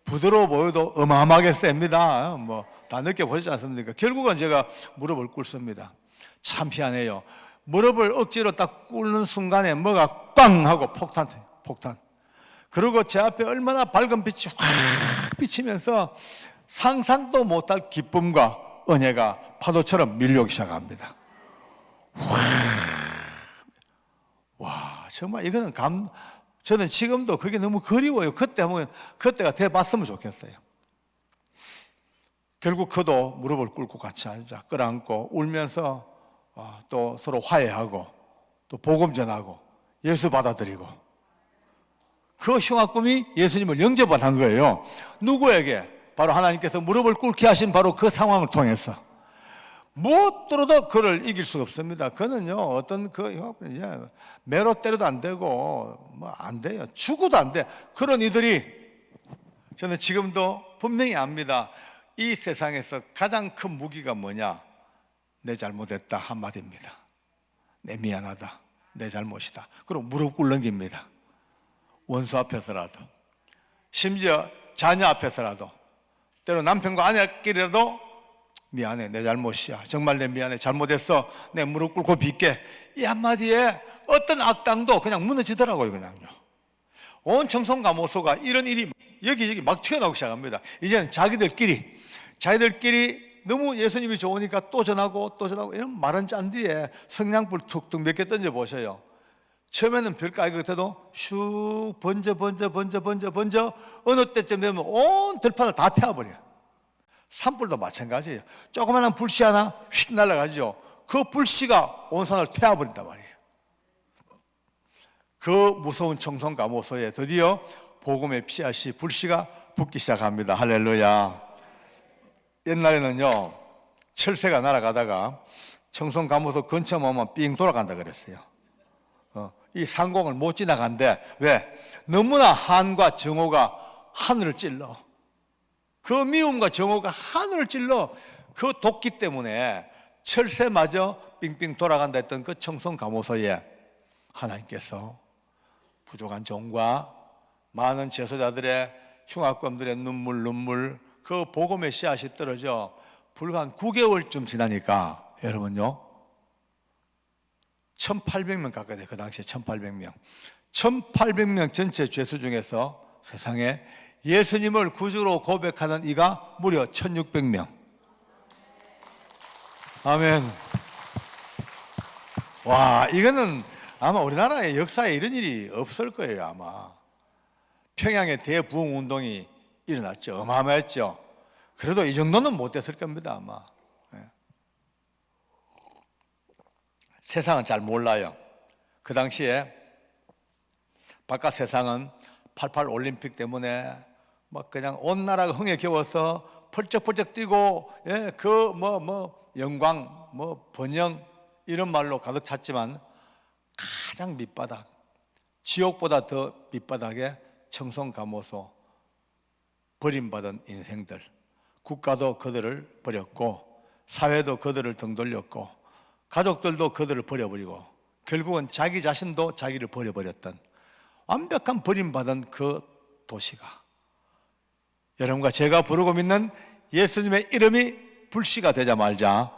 부드러워 보여도 어마어마하게 셉니다. 뭐 다 느껴보시지 않습니까? 결국은 제가 무릎을 꿇습니다. 참 희한해요. 무릎을 억지로 딱 꿇는 순간에 뭐가 꽝 하고 폭탄. 그리고 제 앞에 얼마나 밝은 빛이 확 비치면서 상상도 못할 기쁨과 은혜가 파도처럼 밀려오기 시작합니다. 와, 정말 이거는 저는 지금도 그게 너무 그리워요. 그때가 돼봤으면 좋겠어요. 결국 그도 무릎을 꿇고 같이 앉아 끌어안고 울면서 또 서로 화해하고 또 복음 전하고 예수 받아들이고 그 흉악범이 예수님을 영접을 한 거예요. 누구에게? 바로 하나님께서 무릎을 꿇게 하신 바로 그 상황을 통해서 못 들어도 그를 이길 수가 없습니다. 그는요, 어떤 매로 때려도 안 되고, 뭐 안 돼요. 죽어도 안 돼. 그런 이들이, 저는 지금도 분명히 압니다. 이 세상에서 가장 큰 무기가 뭐냐? 내 잘못했다 한마디입니다. 내 미안하다. 내 잘못이다. 그리고 무릎 꿇는깁니다. 원수 앞에서라도, 심지어 자녀 앞에서라도, 때로 남편과 아내끼리라도 미안해, 내 잘못이야, 정말 내 미안해, 잘못했어, 내 무릎 꿇고 빌게, 이 한마디에 어떤 악당도 그냥 무너지더라고요. 그냥요. 온 청송감호소가 이런 일이 여기저기 막 튀어나오기 시작합니다. 이제는 자기들끼리 너무 예수님이 좋으니까 또 전하고 이런 마른 짠디에 성냥불 툭툭 몇 개 던져보셔요. 처음에는 별거 같아도 슉 번져 어느 때쯤 되면 온 들판을 다 태워버려요. 산불도 마찬가지예요. 조그마한 불씨 하나 휙 날아가죠. 그 불씨가 온 산을 태워버린단 말이에요. 그 무서운 청송감호소에 드디어 복음의 씨앗이 불씨가 붙기 시작합니다. 할렐루야. 옛날에는요, 철새가 날아가다가 청송감호소 근처만 오면 삥 돌아간다 그랬어요. 이 상공을 못 지나간대. 왜? 너무나 한과 정오가 하늘을 찔러. 그 미움과 정오가 하늘을 찔러. 그 도끼 때문에 철새마저 빙빙 돌아간다 했던 그 청송감호소에 하나님께서 부족한 종과 많은 제소자들의 흉악범들의 눈물 그 복음의 씨앗이 떨어져 불과 한 9개월쯤 지나니까 여러분요, 1800명 가까이 돼요. 그 당시에 1800명 1800명 전체 죄수 중에서 세상에 예수님을 구주로 고백하는 이가 무려 1600명. 아멘. 와, 이거는 아마 우리나라의 역사에 이런 일이 없을 거예요. 아마 평양의 대부흥운동이 일어났죠. 어마어마했죠. 그래도 이 정도는 못 됐을 겁니다. 아마. 세상은 잘 몰라요. 그 당시에 바깥 세상은 88 올림픽 때문에 막 그냥 온 나라가 흥에 겨워서 펄쩍펄쩍 뛰고, 영광, 번영 이런 말로 가득 찼지만 가장 밑바닥, 지옥보다 더 밑바닥에 청송감호소, 버림받은 인생들, 국가도 그들을 버렸고 사회도 그들을 등 돌렸고 가족들도 그들을 버려버리고 결국은 자기 자신도 자기를 버려버렸던 완벽한 버림받은 그 도시가, 여러분과 제가 부르고 믿는 예수님의 이름이 불씨가 되자 말자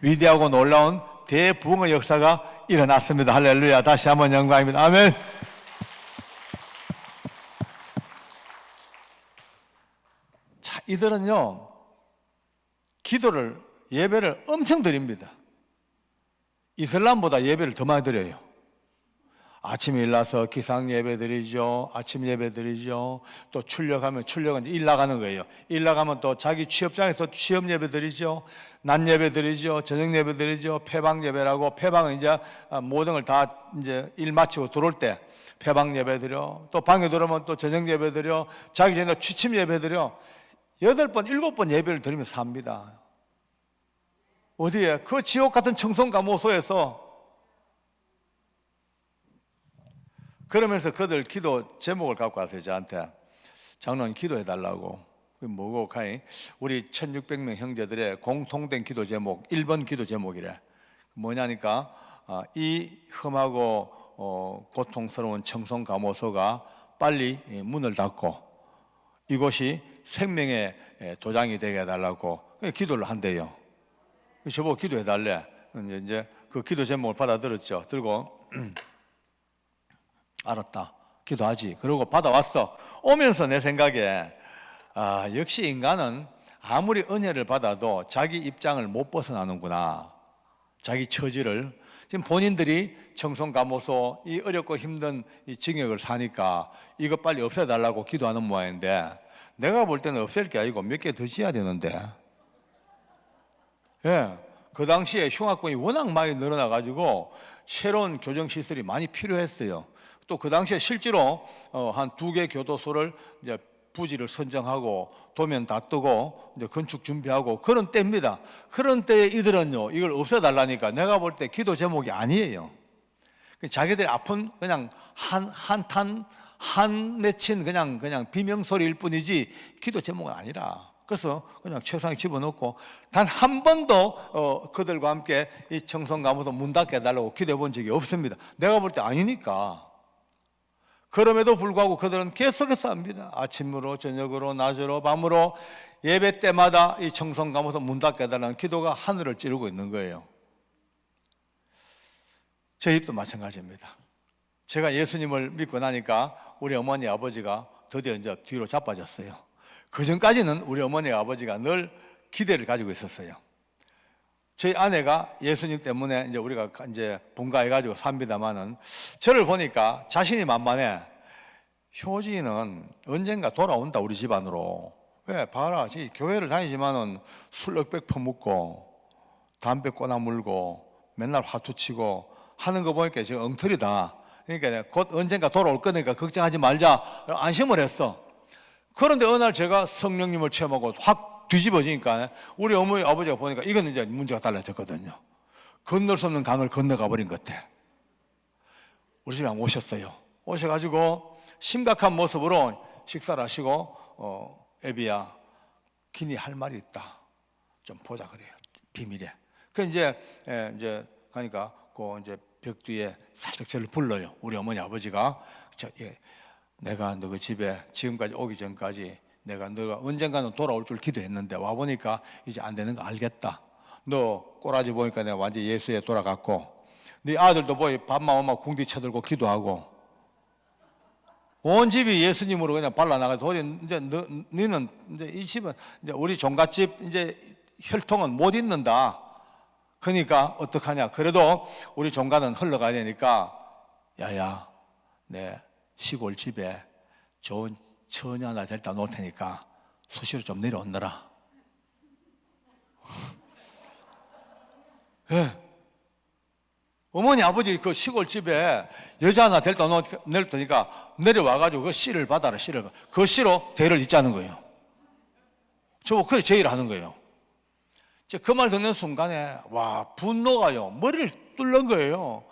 위대하고 놀라운 대부흥의 역사가 일어났습니다. 할렐루야. 다시 한번 영광입니다. 아멘. 자, 이들은요, 예배를 엄청 드립니다. 이슬람보다 예배를 더 많이 드려요. 아침에 일어나서 기상 예배 드리죠. 아침 예배 드리죠. 또 출력은 일 나가는 거예요. 일 나가면 또 자기 취업장에서 취업 예배 드리죠. 낮 예배 드리죠. 저녁 예배 드리죠. 폐방 예배라고, 폐방은 이제 모든 걸 다 이제 일 마치고 들어올 때 폐방 예배 드려. 또 방에 들어오면 또 저녁 예배 드려. 자기 전에 취침 예배 드려. 8번, 7번 예배를 드리면서 삽니다. 어디에? 그 지옥 같은 청송감호소에서. 그러면서 그들 기도 제목을 갖고 왔어요. 저한테. 장로님 기도해 달라고. 그게 뭐고 가이? 우리 1600명 형제들의 공통된 기도 제목, 1번 기도 제목이래. 뭐냐니까 이 험하고 고통스러운 청송감호소가 빨리 문을 닫고 이곳이 생명의 도장이 되게 해달라고 기도를 한대요. 저보고 기도해 달래. 이제 그 기도 제목을 받아들었죠. 들고 알았다, 기도하지. 그러고 받아왔어. 오면서 내 생각에 역시 인간은 아무리 은혜를 받아도 자기 입장을 못 벗어나는구나. 자기 처지를. 지금 본인들이 청송감호소 이 어렵고 힘든 이 징역을 사니까 이거 빨리 없애달라고 기도하는 모양인데, 내가 볼 때는 없앨 게 아니고 몇 개 더 지어야 되는데. 그 당시에 흉악범이 워낙 많이 늘어나가지고 새로운 교정시설이 많이 필요했어요. 또 그 당시에 실제로 한 2개 교도소를 이제 부지를 선정하고 도면 다 뜨고 이제 건축 준비하고 그런 때입니다. 그런 때에 이들은요 이걸 없애달라니까 내가 볼 때 기도 제목이 아니에요. 자기들이 아픈 그냥 한 맺힌 그냥 비명소리일 뿐이지 기도 제목은 아니라. 그래서 그냥 책상에 집어넣고 단 한 번도 그들과 함께 이 청송가무소 문 닫게 해달라고 기도해 본 적이 없습니다. 내가 볼 때 아니니까. 그럼에도 불구하고 그들은 계속해서 합니다. 아침으로 저녁으로 낮으로 밤으로 예배 때마다 이 청송가무소 문 닫게 해달라는 기도가 하늘을 찌르고 있는 거예요. 저희 집도 마찬가지입니다. 제가 예수님을 믿고 나니까 우리 어머니 아버지가 드디어 이제 뒤로 자빠졌어요. 그 전까지는 우리 어머니 아버지가 늘 기대를 가지고 있었어요. 저희 아내가 예수님 때문에 이제 우리가 이제 분가해가지고 삽니다만은 저를 보니까 자신이 만만해. 효진이는 언젠가 돌아온다 우리 집안으로. 왜? 봐라, 교회를 다니지만은 술 억백 퍼묻고 담배 꼬나 물고 맨날 화투치고 하는 거 보니까 지금 엉터리다. 그러니까 곧 언젠가 돌아올 거니까 걱정하지 말자 안심을 했어. 그런데 어느 날 제가 성령님을 체험하고 확 뒤집어지니까 우리 어머니 아버지가 보니까 이건 이제 문제가 달라졌거든요. 건널 수 없는 강을 건너가 버린 것 같아. 우리 집에 오셨어요. 오셔가지고 심각한 모습으로 식사를 하시고 애비야 긴히 할 말이 있다. 좀 보자 그래요. 비밀에. 그 이제 가니까 그 이제 벽 뒤에 살짝 저를 불러요. 우리 어머니 아버지가 내가 너 그 집에 지금까지 오기 전까지 내가 너가 언젠가는 돌아올 줄 기도했는데 와보니까 이제 안 되는 거 알겠다. 너 꼬라지 보니까 내가 완전 예수에 돌아갔고 네 아들도 보이 밤만 오면 궁디 쳐들고 기도하고 온 집이 예수님으로 그냥 발라나가서 도저히 이제 너는 이제 이 집은 이제 우리 종갓집 이제 혈통은 못 잇는다. 그러니까 어떡하냐. 그래도 우리 종갓은 흘러가야 되니까 야야 내 시골 집에 좋은 처녀 하나 데려다 놓을 테니까 수시로 좀 내려오너라. 예. 어머니 아버지 그 시골 집에 여자 하나 데려다 놓을 테니까 내려와가지고 그 씨를 받아라. 씨를 그 씨로 대를 잇자는 거예요. 저거 그래 제의를 하는 거예요. 그 말 듣는 순간에 와 분노가요 머리를 뚫는 거예요.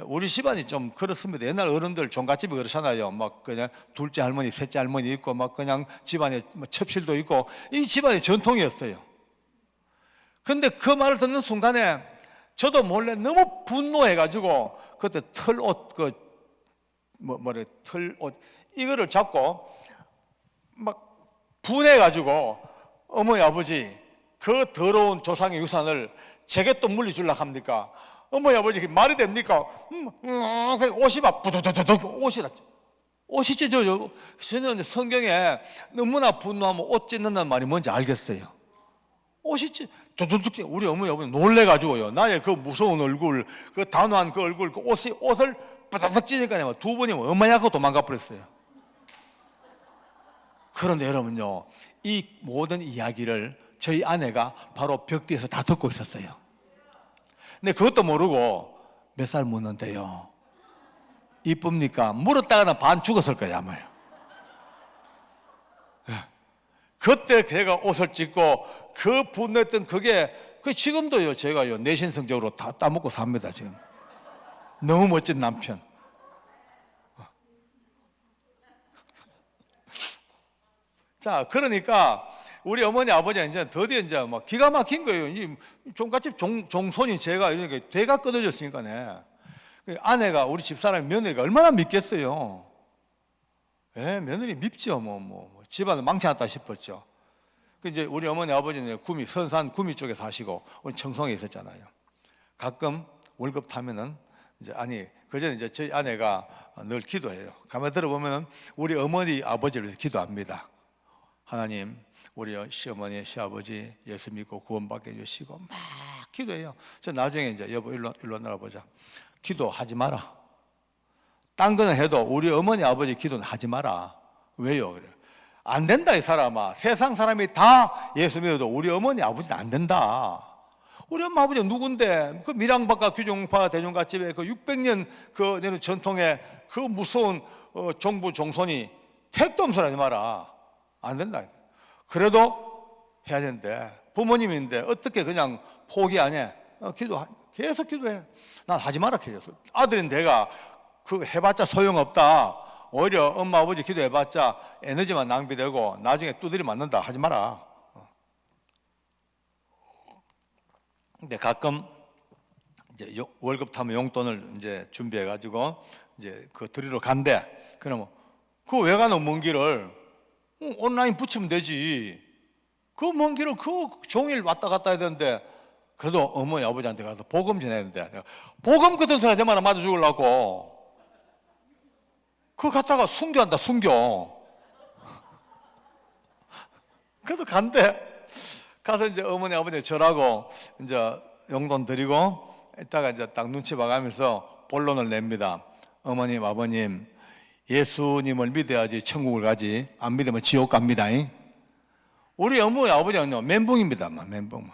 우리 집안이 좀 그렇습니다. 옛날 어른들 종갓집이 그렇잖아요. 막 그냥 둘째 할머니, 셋째 할머니 있고 막 그냥 집안에 첩실도 있고 이 집안의 전통이었어요. 근데 그 말을 듣는 순간에 저도 몰래 너무 분노해가지고 그때 털옷 털옷 이거를 잡고 막 분해가지고 어머니 아버지 그 더러운 조상의 유산을 제게 또 물려주려고 합니까? 어머니 아버지 말이 됩니까? 옷이 막 부두두두둑 옷이 찢어져. 저는 성경에 너무나 분노하면 옷 찢는다는 말이 뭔지 알겠어요. 옷이 두두둑 우리 어머니 아버지 놀래가지고요. 나의 그 무서운 얼굴, 그 단호한 그 얼굴, 그 옷을 바닥 찢으니까 두 번이 엄마야 하고 도망가 버렸어요. 그런데 여러분요, 이 모든 이야기를 저희 아내가 바로 벽 뒤에서 다 듣고 있었어요. 근데 그것도 모르고 몇 살 묻는데요. 이쁩니까? 물었다가는 반 죽었을 거예요, 아마요. 그때 걔가 옷을 찢고 그 분노했던 그게 지금도요, 제가요, 내신성적으로 다 따먹고 삽니다, 지금. 너무 멋진 남편. 자, 그러니까 우리 어머니 아버지가 이제 드디어 이제 막 기가 막힌 거예요. 이 종갓집 종손이 제가 이렇게 대가 끊어졌으니까네. 아내가 우리 집사람 며느리가 얼마나 믿겠어요. 예, 며느리 밉죠. 집안을 망쳐놨다 싶었죠. 이제 우리 어머니 아버지는 선산 구미 쪽에 사시고 우리 청송에 있었잖아요. 가끔 월급 타면은 그전에 이제 저희 아내가 늘 기도해요. 가만히 들어보면은 우리 어머니 아버지를 위해서 기도합니다. 하나님, 우리 시어머니, 시아버지 예수 믿고 구원받게 해주시고 막 기도해요. 저 나중에 이제 여보 일로 나와보자. 기도하지 마라. 딴 거는 해도 우리 어머니 아버지 기도는 하지 마라. 왜요? 그래. 안 된다 이 사람아. 세상 사람이 다 예수 믿어도 우리 어머니 아버지는 안 된다. 우리 엄마 아버지가 누군데 그 밀양박과 규종파 대종갓집에 그 600년 그 전통의 그 무서운 종부 종손이 택도 없는 소리 하지 마라. 안 된다. 그래도 해야 되는데 부모님인데 어떻게 그냥 포기 안 해? 계속 기도해. 난 하지 마라 해줬어. 아들인 내가 그 해봤자 소용없다. 오히려 엄마 아버지 기도해봤자 에너지만 낭비되고 나중에 두드리 맞는다. 하지 마라. 근데 가끔 이제 월급 타면 용돈을 이제 준비해가지고 이제 그 드리러 간대. 그러면 그 왜 가노 먼 길을? 온라인 붙이면 되지. 그 먼 길을 그 종일 왔다 갔다 해야 되는데 그래도 어머니 아버지한테 가서 복음 전해야 되는데 내가 복음 같은 소리 하지 마라 맞아 죽으려고. 그거 갖다가 순교한다 순교. 그래도 간대. 가서 이제 어머니 아버지 절하고 이제 용돈 드리고 이따가 이제 딱 눈치 봐가면서 본론을 냅니다. 어머님 아버님 예수님을 믿어야지 천국을 가지 안 믿으면 지옥 갑니다. 우리 어머니 아버지는요 멘붕입니다. 멘붕.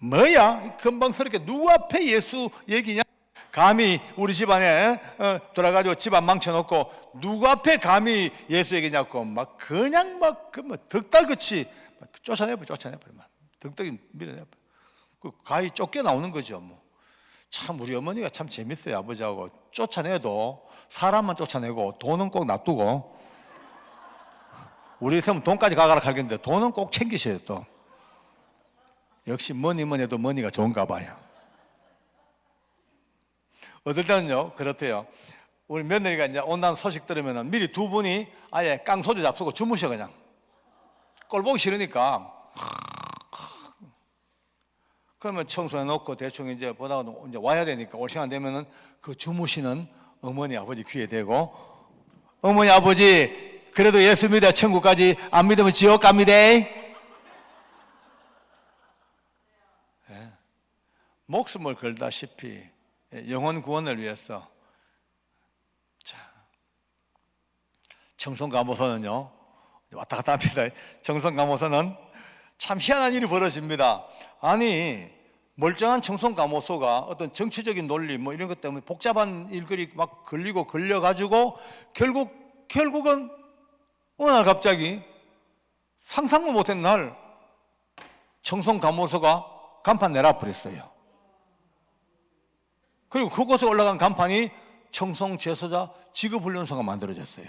뭐야 금방스럽게 누구 앞에 예수 얘기냐. 감히 우리 집안에 돌아가지고 집안 망쳐놓고 누구 앞에 감히 예수 얘기냐고 막 그냥 막 득달같이 쫓아내버려. 득득이 밀어내버려. 그 가히 쫓겨나오는 거죠. 뭐. 참 우리 어머니가 참 재밌어요. 아버지하고 쫓아내도 사람만 쫓아내고 돈은 꼭 놔두고. 우리 세면 돈까지 가가라 할겠는데 돈은 꼭 챙기셔요. 또 역시 뭐니 해도 머니가 좋은가 봐요. 어떨 때는요 그렇대요. 우리 며느리가 이제 온다는 소식 들으면 미리 두 분이 아예 깡소주 잡수고 주무셔. 그냥 꼴 보기 싫으니까. 그러면 청소해 놓고 대충 이제 보다가 이제 와야 되니까 올 시간 되면은 그 주무시는 어머니 아버지 귀에 대고 어머니 아버지 그래도 예수 믿어 천국까지 안 믿으면 지옥 갑니다. 네. 목숨을 걸다시피 영혼 구원을 위해서. 자, 청송감호소는요 왔다 갔다 합니다. 청송감호소는 참 희한한 일이 벌어집니다. 아니 멀쩡한 청송감호소가 어떤 정치적인 논리 뭐 이런 것 때문에 복잡한 일거리 막 걸려가지고 결국은 어느 날 갑자기 상상도 못한 날 청송감호소가 간판 내놔버렸어요. 그리고 그곳에 올라간 간판이 청송제소자 지급훈련소가 만들어졌어요.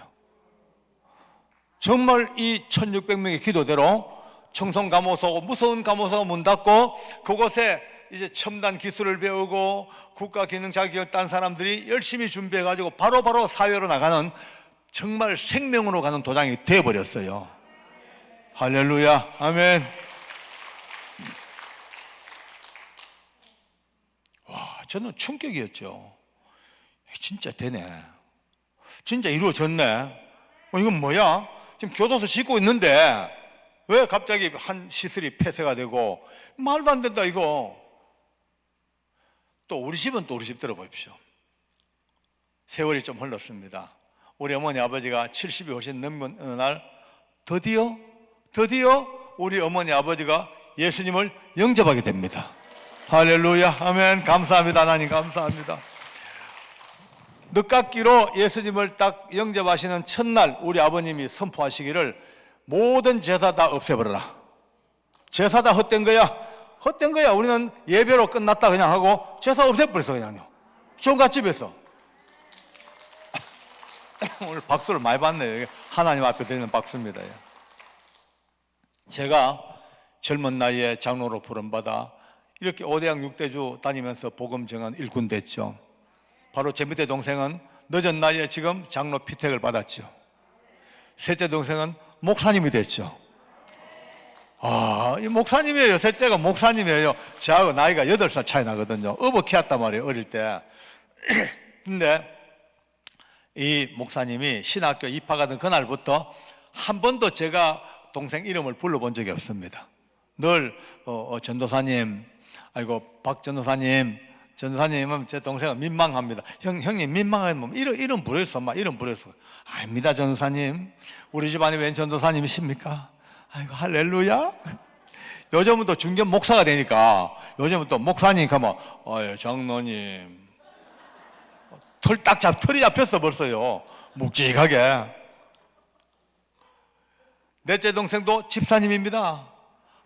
정말 이 1600명의 기도대로 청송감호소, 무서운 감호소가 문 닫고 그곳에 이제 첨단 기술을 배우고 국가기능 자격을 딴 사람들이 열심히 준비해가지고 바로바로 사회로 나가는 정말 생명으로 가는 도장이 되어버렸어요. 할렐루야, 아멘. 와, 저는 충격이었죠. 진짜 되네. 진짜 이루어졌네. 이건 뭐야? 지금 교도소 짓고 있는데 왜 갑자기 한 시설이 폐쇄가 되고 말도 안 된다 이거. 또 우리 집은 또 우리 집 들어보십시오. 세월이 좀 흘렀습니다. 우리 어머니 아버지가 70이 훨씬 넘은 어느 날 드디어 우리 어머니 아버지가 예수님을 영접하게 됩니다. 할렐루야, 아멘. 감사합니다. 하나님 감사합니다. 늦깎이로 예수님을 딱 영접하시는 첫날 우리 아버님이 선포하시기를 모든 제사 다 없애버려라. 제사 다 헛된 거야. 우리는 예배로 끝났다 그냥 하고 제사 없애버렸어 그냥요. 종갓집에서. 오늘 박수를 많이 받네요. 하나님 앞에 드리는 박수입니다. 제가 젊은 나이에 장로로 부름받아 이렇게 5대양 6대주 다니면서 복음 정한 일꾼 됐죠. 바로 제 밑에 동생은 늦은 나이에 지금 장로 피택을 받았죠. 셋째 동생은 목사님이 됐죠. 이 목사님이에요. 셋째가 목사님이에요. 저하고 나이가 8살 차이 나거든요. 어버 키웠단 말이에요, 어릴 때. 근데 이 목사님이 신학교 입학하던 그날부터 한 번도 제가 동생 이름을 불러본 적이 없습니다. 늘 전도사님, 아이고 박 전도사님, 전도사님은 제 동생은 민망합니다. 형님 민망하면 이름 부르셨어, 막 이름 부르셨어. 아닙니다, 전도사님. 우리 집안에 웬 전도사님이십니까? 아이고 할렐루야. 요즘은 또 중견 목사가 되니까 요즘은 또 목사님 가면 장로님 털이 잡혔어 벌써요. 묵직하게. 넷째 동생도 집사님입니다.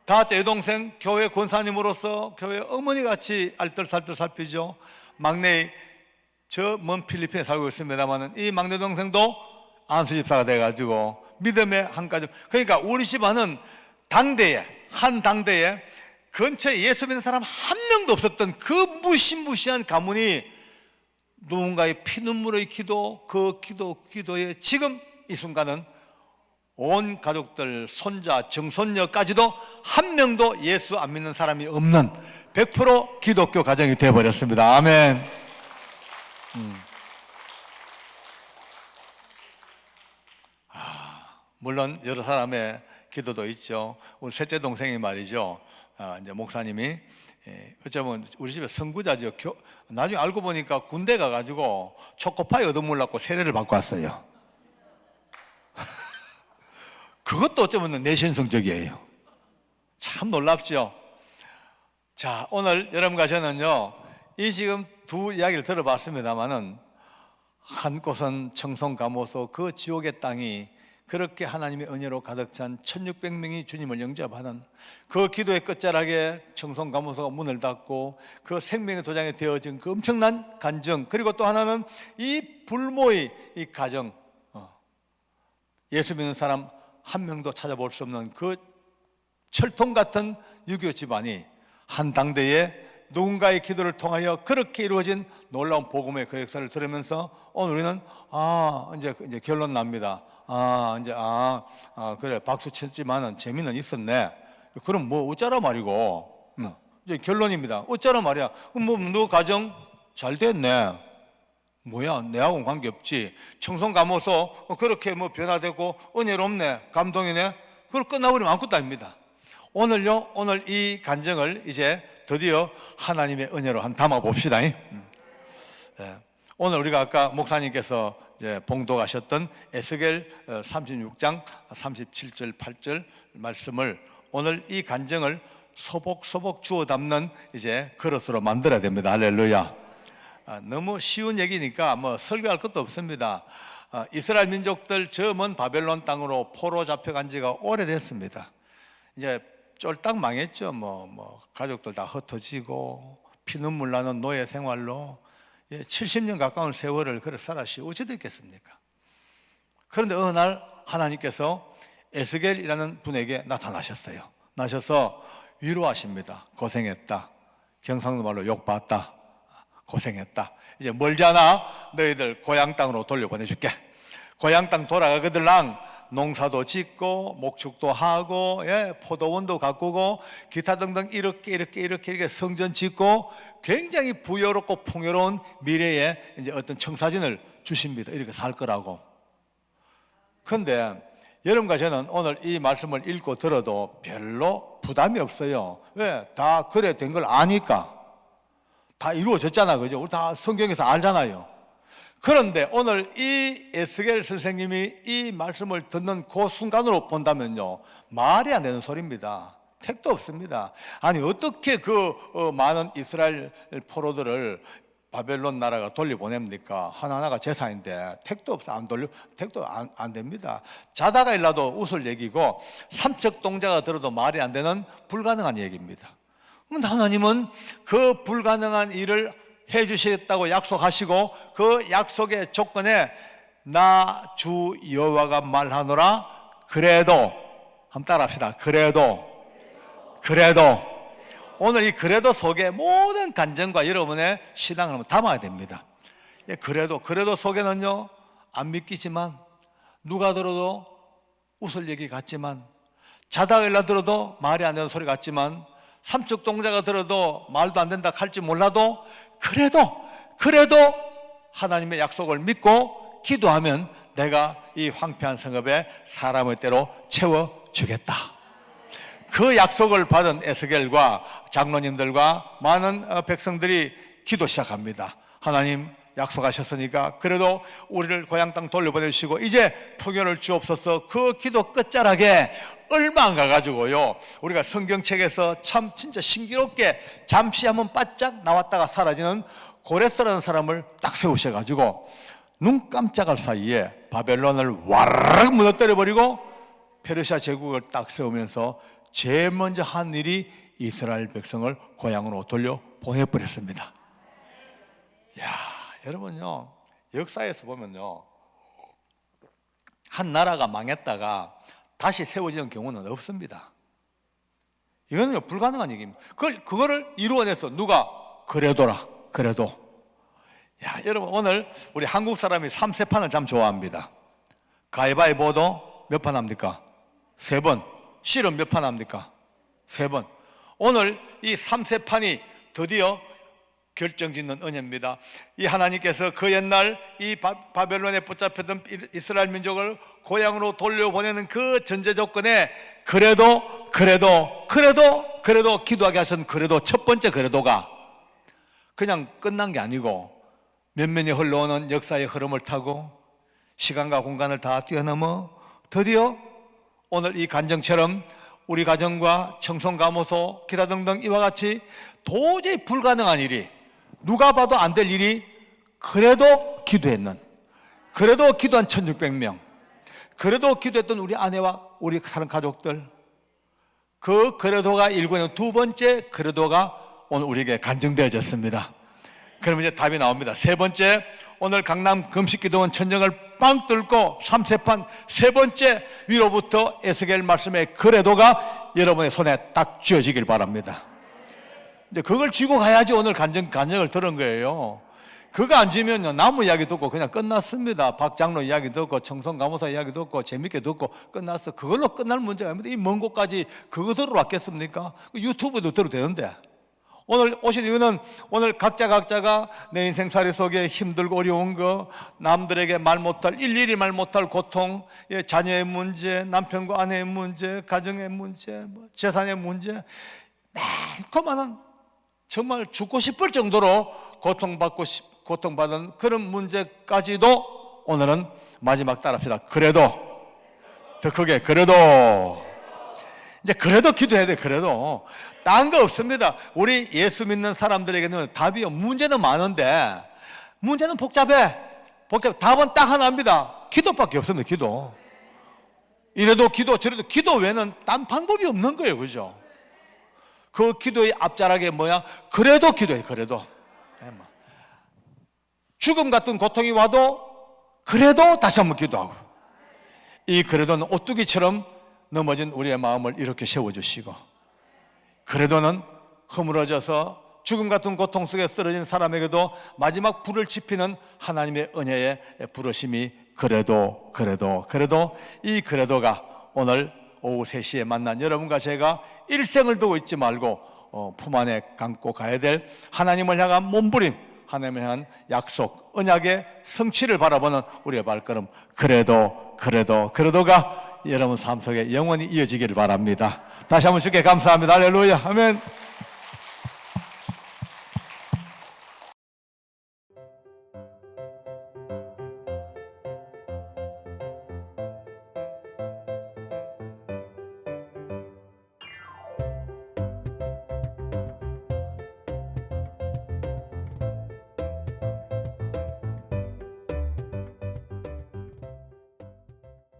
다째 여동생 교회 권사님으로서 교회 어머니같이 알뜰살뜰 살피죠. 막내 저 먼 필리핀에 살고 있습니다만 이 막내 동생도 안수 집사가 돼가지고 믿음의 한 가족. 그러니까 우리 집안은 당대에 한 당대에 근처에 예수 믿는 사람 한 명도 없었던 그 무시무시한 가문이 누군가의 피눈물의 기도, 그 기도에 지금 이 순간은 온 가족들, 손자, 정손녀까지도 한 명도 예수 안 믿는 사람이 없는 100% 기독교 가정이 되어버렸습니다. 아멘. 물론 여러 사람의 기도도 있죠. 우리 셋째 동생이 말이죠. 이제 목사님이 어쩌면 우리 집에 선구자죠. 나중에 알고 보니까 군대 가가지고 초코파이 얻어물라고 세례를 받고 왔어요. 그것도 어쩌면 내신성적이에요. 참 놀랍죠. 자, 오늘 여러분과 저는요, 이 지금 두 이야기를 들어봤습니다만은 한 곳은 청송가모소 그 지옥의 땅이 그렇게 하나님의 은혜로 가득 찬 1600명이 주님을 영접하는 그 기도의 끝자락에 청송가모소가 문을 닫고 그 생명의 도장이 되어진 그 엄청난 간증, 그리고 또 하나는 이 불모의 이 가정, 예수 믿는 사람 한 명도 찾아볼 수 없는 그 철통 같은 유교 집안이 한 당대에 누군가의 기도를 통하여 그렇게 이루어진 놀라운 복음의 그 역사를 들으면서 오늘 우리는 이제 결론 납니다. 그래 박수 쳤지만은 재미는 있었네. 그럼 뭐 어쩌라 말이고 이제 결론입니다. 어쩌라 말이야. 너 가정 잘 됐네. 뭐야, 내하고는 관계없지. 청송가모소 그렇게 뭐 변화되고 은혜롭네, 감동이네. 그걸 끝나버리면 아무것도 아닙니다. 오늘요, 오늘 이 간증을 이제 드디어 하나님의 은혜로 한번 담아봅시다. 오늘 우리가 아까 목사님께서 이제 봉독하셨던 에스겔 36장 37절 8절 말씀을 오늘 이 간증을 소복소복 주워 담는 이제 그릇으로 만들어야 됩니다. 할렐루야. 너무 쉬운 얘기니까 뭐 설교할 것도 없습니다. 이스라엘 민족들 저 먼 바벨론 땅으로 포로 잡혀간 지가 오래됐습니다. 이제 쫄딱 망했죠. 뭐 가족들 다 흩어지고 피눈물 나는 노예 생활로 70년 가까운 세월을 그래 살았시 어찌 됐겠습니까? 그런데 어느 날 하나님께서 에스겔이라는 분에게 나타나셨어요. 나셔서 위로하십니다. 고생했다. 경상도 말로 욕받다. 고생했다. 이제 멀잖아. 너희들 고향 땅으로 돌려보내줄게. 고향 땅 돌아가거들랑 농사도 짓고 목축도 하고 포도원도 가꾸고 기타 등등 이렇게 성전 짓고 굉장히 부여롭고 풍요로운 미래에 이제 어떤 청사진을 주십니다. 이렇게 살 거라고. 그런데 여러분과 저는 오늘 이 말씀을 읽고 들어도 별로 부담이 없어요. 왜? 다 그래 된 걸 아니까. 다 이루어졌잖아, 그죠? 우리 다 성경에서 알잖아요. 그런데 오늘 이 에스겔 선생님이 이 말씀을 듣는 그 순간으로 본다면요, 말이 안 되는 소리입니다. 택도 없습니다. 아니 어떻게 그 많은 이스라엘 포로들을 바벨론 나라가 돌려보냅니까? 하나하나가 재산인데 택도 없어. 택도 안 됩니다. 자다가 일라도 웃을 얘기고 삼척동자가 들어도 말이 안 되는 불가능한 얘기입니다. 하나님은 그 불가능한 일을 해 주시겠다고 약속하시고 그 약속의 조건에 나 주 여호와가 말하노라 그래도 한번 따라합시다. 그래도 오늘 이 그래도 속에 모든 간증과 여러분의 신앙을 한번 담아야 됩니다. 그래도 속에는요, 안 믿기지만 누가 들어도 웃을 얘기 같지만 자다가 일어나 들어도 말이 안 되는 소리 같지만 삼척동자가 들어도 말도 안 된다 할지 몰라도 그래도 하나님의 약속을 믿고 기도하면 내가 이 황폐한 성읍에 사람의 때로 채워주겠다. 그 약속을 받은 에스겔과 장로님들과 많은 백성들이 기도 시작합니다. 하나님 약속하셨으니까 그래도 우리를 고향 땅 돌려보내주시고 이제 풍요를 주옵소서. 그 기도 끝자락에 얼마 안 가가지고요, 우리가 성경책에서 참 진짜 신기롭게 잠시 한번 바짝 나왔다가 사라지는 고레스라는 사람을 딱 세우셔가지고 눈 깜짝할 사이에 바벨론을 와르르 무너뜨려버리고 페르시아 제국을 딱 세우면서 제일 먼저 한 일이 이스라엘 백성을 고향으로 돌려 보내버렸습니다. 야, 여러분요, 역사에서 보면요, 한 나라가 망했다가 다시 세워지는 경우는 없습니다. 이거는 불가능한 얘기입니다. 그거를 이루어내서 누가? 그래도라, 그래도. 야, 여러분, 오늘 우리 한국 사람이 3세판을 참 좋아합니다. 가위바위보도 몇 판 합니까? 3번. 실은 몇 판 합니까? 3번. 오늘 이 3세판이 드디어 결정짓는 은혜입니다. 이 하나님께서 그 옛날 이 바벨론에 붙잡혔던 이스라엘 민족을 고향으로 돌려보내는 그 전제 조건에 그래도 기도하게 하신 그래도 첫 번째 그래도가 그냥 끝난 게 아니고 몇 년이 흘러오는 역사의 흐름을 타고 시간과 공간을 다 뛰어넘어 드디어 오늘 이 간증처럼 우리 가정과 청송감호소 기타 등등 이와 같이 도저히 불가능한 일이, 누가 봐도 안 될 일이 그래도 기도했는, 그래도 기도한 1600명, 그래도 기도했던 우리 아내와 우리 사는 가족들, 그 그래도가 일구는 두 번째 그래도가 오늘 우리에게 간증되어졌습니다. 그럼 이제 답이 나옵니다. 세 번째, 오늘 강남 금식기도원 천정을 빵 뚫고 3세판 세 번째 위로부터 에스겔 말씀의 그래도가 여러분의 손에 딱 쥐어지길 바랍니다. 이제 그걸 쥐고 가야지 오늘 간증을 들은 거예요. 그거 안 쥐면요, 나무 이야기 듣고 그냥 끝났습니다. 박 장로 이야기 듣고 청송감호사 이야기 듣고 재밌게 듣고 끝났어. 그걸로 끝날 문제가 아닙니다. 이 먼 곳까지 그거 들으러 왔겠습니까? 유튜브도 들어도 되는데. 오늘 오신 이유는 오늘 각자가 내 인생살이 속에 힘들고 어려운 거, 남들에게 말 못할, 일일이 말 못할 고통, 자녀의 문제, 남편과 아내의 문제, 가정의 문제, 재산의 문제, 많고 많은, 정말 죽고 싶을 정도로 고통받은 그런 문제까지도 오늘은 마지막 따라합시다. 그래도, 더 크게, 그래도. 이제 그래도 기도해야 돼. 그래도 딴 거 없습니다. 우리 예수 믿는 사람들에게는 답이요, 문제는 많은데 문제는 복잡해. 답은 딱 하나입니다. 기도밖에 없습니다. 기도. 이래도 기도, 저래도 기도 외에는 딴 방법이 없는 거예요. 그죠? 그 기도의 앞자락에 뭐야? 그래도 기도해. 그래도 죽음 같은 고통이 와도 그래도 다시 한번 기도하고, 이 그래도는 오뚜기처럼 넘어진 우리의 마음을 이렇게 세워주시고, 그래도는 허물어져서 죽음 같은 고통 속에 쓰러진 사람에게도 마지막 불을 지피는 하나님의 은혜의 부르심이 그래도 이 그래도가 오늘 오후 3시에 만난 여러분과 제가 일생을 두고 있지 말고 품 안에 감고 가야 될 하나님을 향한 몸부림, 하나님을 향한 약속, 언약의 성취를 바라보는 우리의 발걸음, 그래도가 여러분 삶 속에 영원히 이어지기를 바랍니다. 다시 한번 주께 감사합니다. 할렐루야. 아멘.